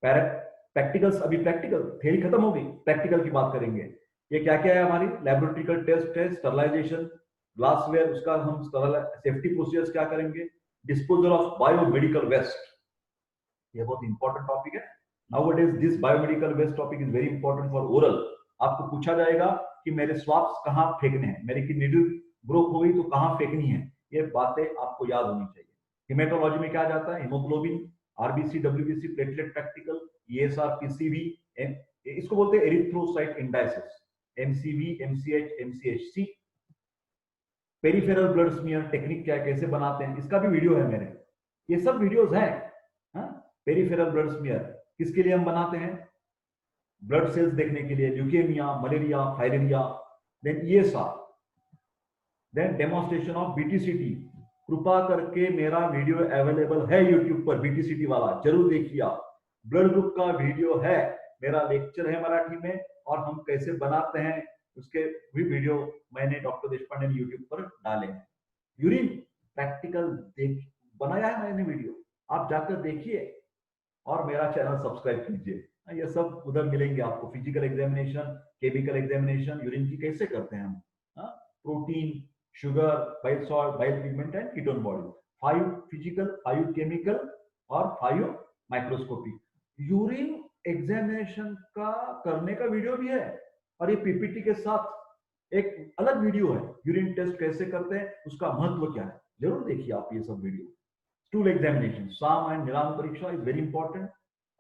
प्रैक्टिकल्स, अभी प्रैक्टिकल थ्योरी खत्म हो गई, प्रैक्टिकल की बात करेंगे. ये क्या क्या है हमारी लैबोरेटरिकल टेस्ट है, स्टरलाइजेशन, ग्लासवेयर, उसका हम सेफ्टी प्रोसीजर्स क्या करेंगे, डिस्पोजल ऑफ बायोमेडिकल वेस्ट, ये बहुत इंपॉर्टेंट टॉपिक है. Nowadays this biomedical waste topic is very important for oral. आपको पूछा जाएगा कि मेरे स्वाब्स कहाँ फेंकने हैं, मेरी की नीडल ब्रोक हो गई तो कहाँ फेंकनी है, ये बातें आपको याद होनी चाहिए. हिमेटोलॉजी में क्या जाता है, haemoglobin, RBC, WBC, platelet, practical, ESR, PCV, इसको बोलते हैं erythrocyte indices, MCV, MCH, MCHC. Peripheral blood smear technique क्या, कैसे बनाते हैं, इसका भी वीडियो है मेरे, ये सब वीडियोस हैं. पेरिफेरल ब्लड स्मीयर किसके लिए हम बनाते हैं, ब्लड सेल्स देखने के लिए, leukaemia, malaria, filaria. Then ESR, then demonstration of BTCT. कृपा करके मेरा वीडियो अवेलेबल है यूट्यूब पर, BTCT वाला जरूर देखिए. ब्लड ग्रुप का वीडियो है, मेरा लेक्चर है मराठी में, और हम कैसे बनाते हैं उसके भी वीडियो मैंने डॉक्टर देशपांडे ने यूट्यूब पर डाले हैं. यूरिन प्रैक्टिकल देख बनाया है मैंने वीडियो, आप जाकर देखिए और मेरा चैनल सब्सक्राइब कीजिए. ये सब उधर मिलेंगे आपको. Physical examination, chemical examination, urine की कैसे करते हैं हम, protein, sugar, bile salt, bile pigment and ketone body. 5 physical, 5 chemical और 5 माइक्रोस्कोपी। यूरिन एग्जामिनेशन का करने का वीडियो भी है और ये पीपीटी के साथ एक अलग वीडियो है, यूरिन टेस्ट कैसे करते हैं, उसका महत्व क्या है, जरूर देखिए आप ये सब वीडियो। स्टूल एग्जामिनेशन, साम एंड नीलाम परीक्षा is very important.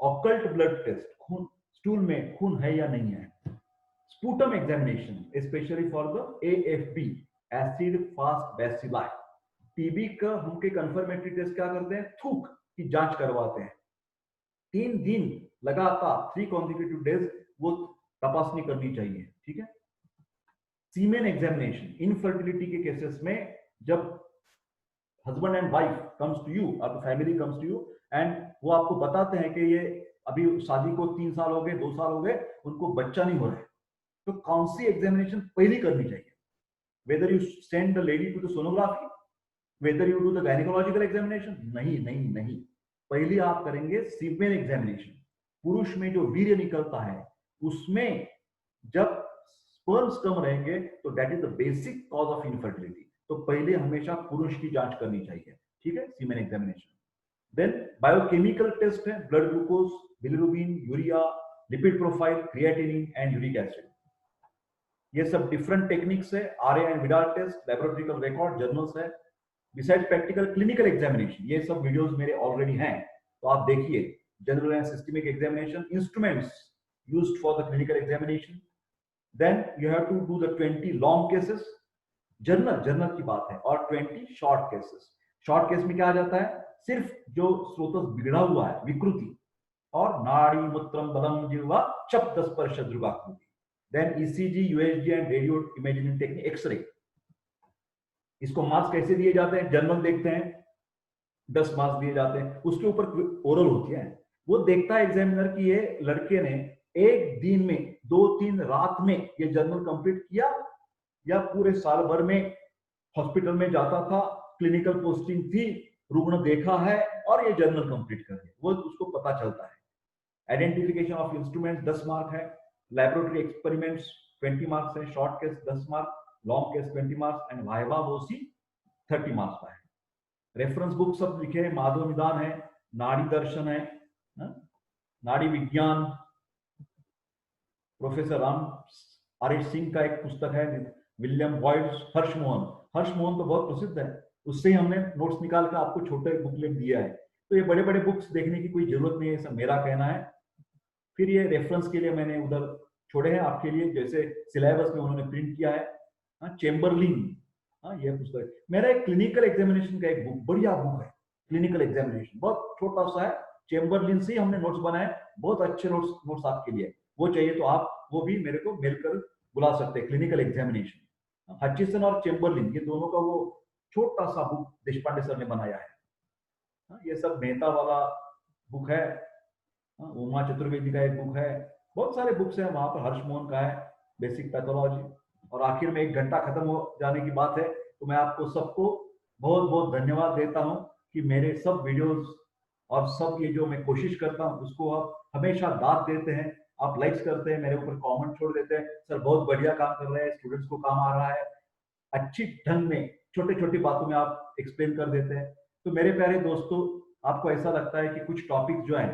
Occult blood test, खून, स्टूल में खून है या नहीं है। Sputum examination specially for the AFB, acid fast bacilli. TB का हम के कंफर्मेटरी टेस्ट क्या करते हैं, थूक की जांच करवाते हैं। 3 दिन लगातार 3 कॉन्जिक्यूटिव डेज वो तपासनी करनी चाहिए, ठीक है। सीमेन एग्जामिनेशन, इनफर्टिलिटी के केसेस में जब husband and wife comes to you, अब family comes to you and वो आपको बताते हैं कि ये अभी शादी को 3 साल हो गए, 2 साल हो गए, उनको बच्चा नहीं हो रहा है, तो कौन सी एग्जामिनेशन पहली करनी चाहिए। Whether you send the lady to the sonography, whether you do the gynaecological examination, नहीं नहीं नहीं, पहले आप करेंगे सीमेन एग्जामिनेशन। पुरुष में जो वीर्य निकलता है उसमें जब स्पर्म्स कम रहेंगे तो that is the basic cause of infertility, तो पहले हमेशा पुरुष की जांच करनी चाहिए, ठीक है, semen examination. Then biochemical test है, blood glucose, bilirubin, urea, lipid profile, creatinine and uric acid. ये सब डिफरेंट टेक्निक्स है। RA and Widal test, laboratorical record, journals है। बिसाइड प्रैक्टिकल, क्लिनिकल एग्जामिनेशन, ये सब वीडियोस मेरे ऑलरेडी हैं, तो आप देखिए। General and systemic examination, instruments used for the clinical examination. Then you have to do the 20 long cases, journal की बात है, और 20 शॉर्ट केसेस। शॉर्ट केस में क्या आ जाता है, सिर्फ जो स्रोतस बिगड़ा हुआ है, विकृति, और नाड़ी मूत्रम बलम जिह्वा शब्द स्पर्श ध्रुवाकृति। Then ECG, USG and radio imaging technique, x-ray. इसको मार्क्स कैसे दिए जाते हैं, जर्नल देखते हैं 10 मार्क्स दिए जाते हैं, उसके ऊपर ओरल होती है। वो देखता है एग्जामिनर कि ये लड़के ने एक दिन में 2-3 रात में ये जर्नल कंप्लीट किया या पूरे साल भर में हॉस्पिटल में जाता था, क्लिनिकल पोस्टिंग थी, रुग्ण देखा है और ये जर्नल कंप्लीट कर दिया, वो उसको पता चलता है। आइडेंटिफिकेशन ऑफ इंस्ट्रूमेंट 10 मार्क है। लैबोरेटरी एक्सपेरिमेंट्स 20 मार्क्स है। Short case 10 mark, long case 20 marks and viva voce 30 marks का है। रेफरेंस बुक सब लिखे हैं, माधव निदान है, नाड़ी दर्शन है, नाड़ी विज्ञान, प्रोफेसर राम आर सिंह का एक पुस्तक है, विलियम बॉयड, हर्षमोहन तो बहुत प्रसिद्ध है, उससे ही हमने नोट्स निकाल कर आपको छोटे बुकलेट दिया है। तो ये बड़े बड़े बुक्स देखने की कोई जरूरत नहीं है, ऐसा मेरा कहना है। फिर ये रेफरेंस के लिए मैंने उधर छोड़े हैं आपके लिए, जैसे सिलेबस में उन्होंने प्रिंट किया है, चेम्बरलिन, ये पुस्तक। मेरा एक क्लिनिकल एग्जामिनेशन का एक बुक, बढ़िया बुक है, क्लिनिकल एग्जामिनेशन, बहुत छोटा सा है, चेम्बरलिन से ही हमने नोट्स बनाए, बहुत अच्छे नोट्स आपके लिए। वो चाहिए तो आप वो भी मेरे को मेल कर बुला सकते हैं, क्लिनिकल एग्जामिनेशन। हचिसन और चेम्बरलिन, ये दोनों का वो छोटा सा बुक देशपांडे सर ने बनाया है। ये सब मेहता वाला बुक है, उमा चतुर्वेदी का एक बुक है, बहुत सारे बुक्स हैं वहां पर। हर्षमोहन का है बेसिक पैथोलॉजी। और आखिर में 1 घंटा खत्म हो जाने की बात है, तो मैं आपको सबको बहुत बहुत धन्यवाद देता हूं कि मेरे सब वीडियोस और सब ये जो मैं कोशिश करता हूं उसको आप हमेशा दाद देते हैं, आप लाइक्स करते हैं, मेरे ऊपर कमेंट छोड़ देते हैं, सर बहुत बढ़िया काम कर रहे हैं, स्टूडेंट्स को काम आ रहा है, अच्छी ढंग में छोटी छोटी बातों में आप एक्सप्लेन कर देते हैं। तो मेरे प्यारे दोस्तों, आपको ऐसा लगता है कि कुछ टॉपिक जो है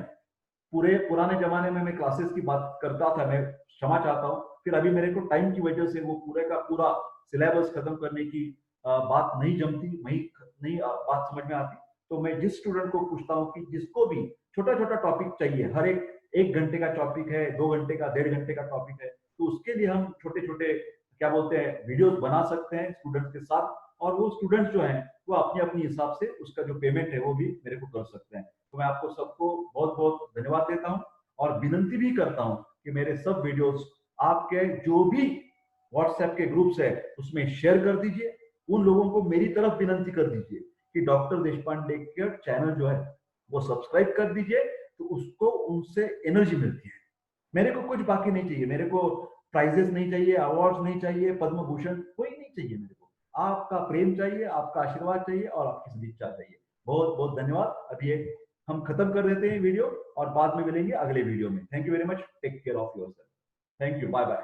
पूरे पुराने जमाने में मैं क्लासेस की बात करता था, मैं क्षमा चाहता हूँ, फिर अभी मेरे को टाइम की वजह से वो पूरे का पूरा सिलेबस खत्म करने की बात नहीं जमती, नहीं बात समझ में आती। तो मैं जिस स्टूडेंट को पूछता हूँ कि जिसको भी छोटा छोटा टॉपिक चाहिए, हर एक 1 घंटे का टॉपिक है, 2 घंटे का, 1.5 घंटे का टॉपिक है, तो उसके लिए हम छोटे छोटे क्या बोलते हैं वीडियोस बना सकते हैं स्टूडेंट्स के साथ, और वो स्टूडेंट्स जो हैं वो अपने अपने हिसाब से उसका जो पेमेंट है वो भी मेरे को कर सकते हैं। तो मैं आपको सबको बहुत बहुत धन्यवाद देता हूं और विनंती भी करता हूं कि मेरे सब वीडियोस आपके जो भी व्हाट्सएप के ग्रुप्स है उसमें शेयर कर दीजिए। उन लोगों को मेरी तरफ विनंती कर दीजिए कि डॉक्टर देशपांडे के चैनल जो है वो सब्सक्राइब कर दीजिए, तो उसको उनसे एनर्जी मिलती है। मेरे को कुछ बाकी नहीं चाहिए, मेरे को प्राइजेस नहीं चाहिए, अवार्ड्स नहीं चाहिए, पद्म भूषण कोई नहीं चाहिए, मेरे को आपका प्रेम चाहिए, आपका आशीर्वाद चाहिए और आपकी सदिच्छा चाहिए। बहुत बहुत धन्यवाद। अभी हम खत्म कर देते हैं वीडियो और बाद में मिलेंगे अगले वीडियो में। Thank you very much, take care of yourself, thank you, bye bye.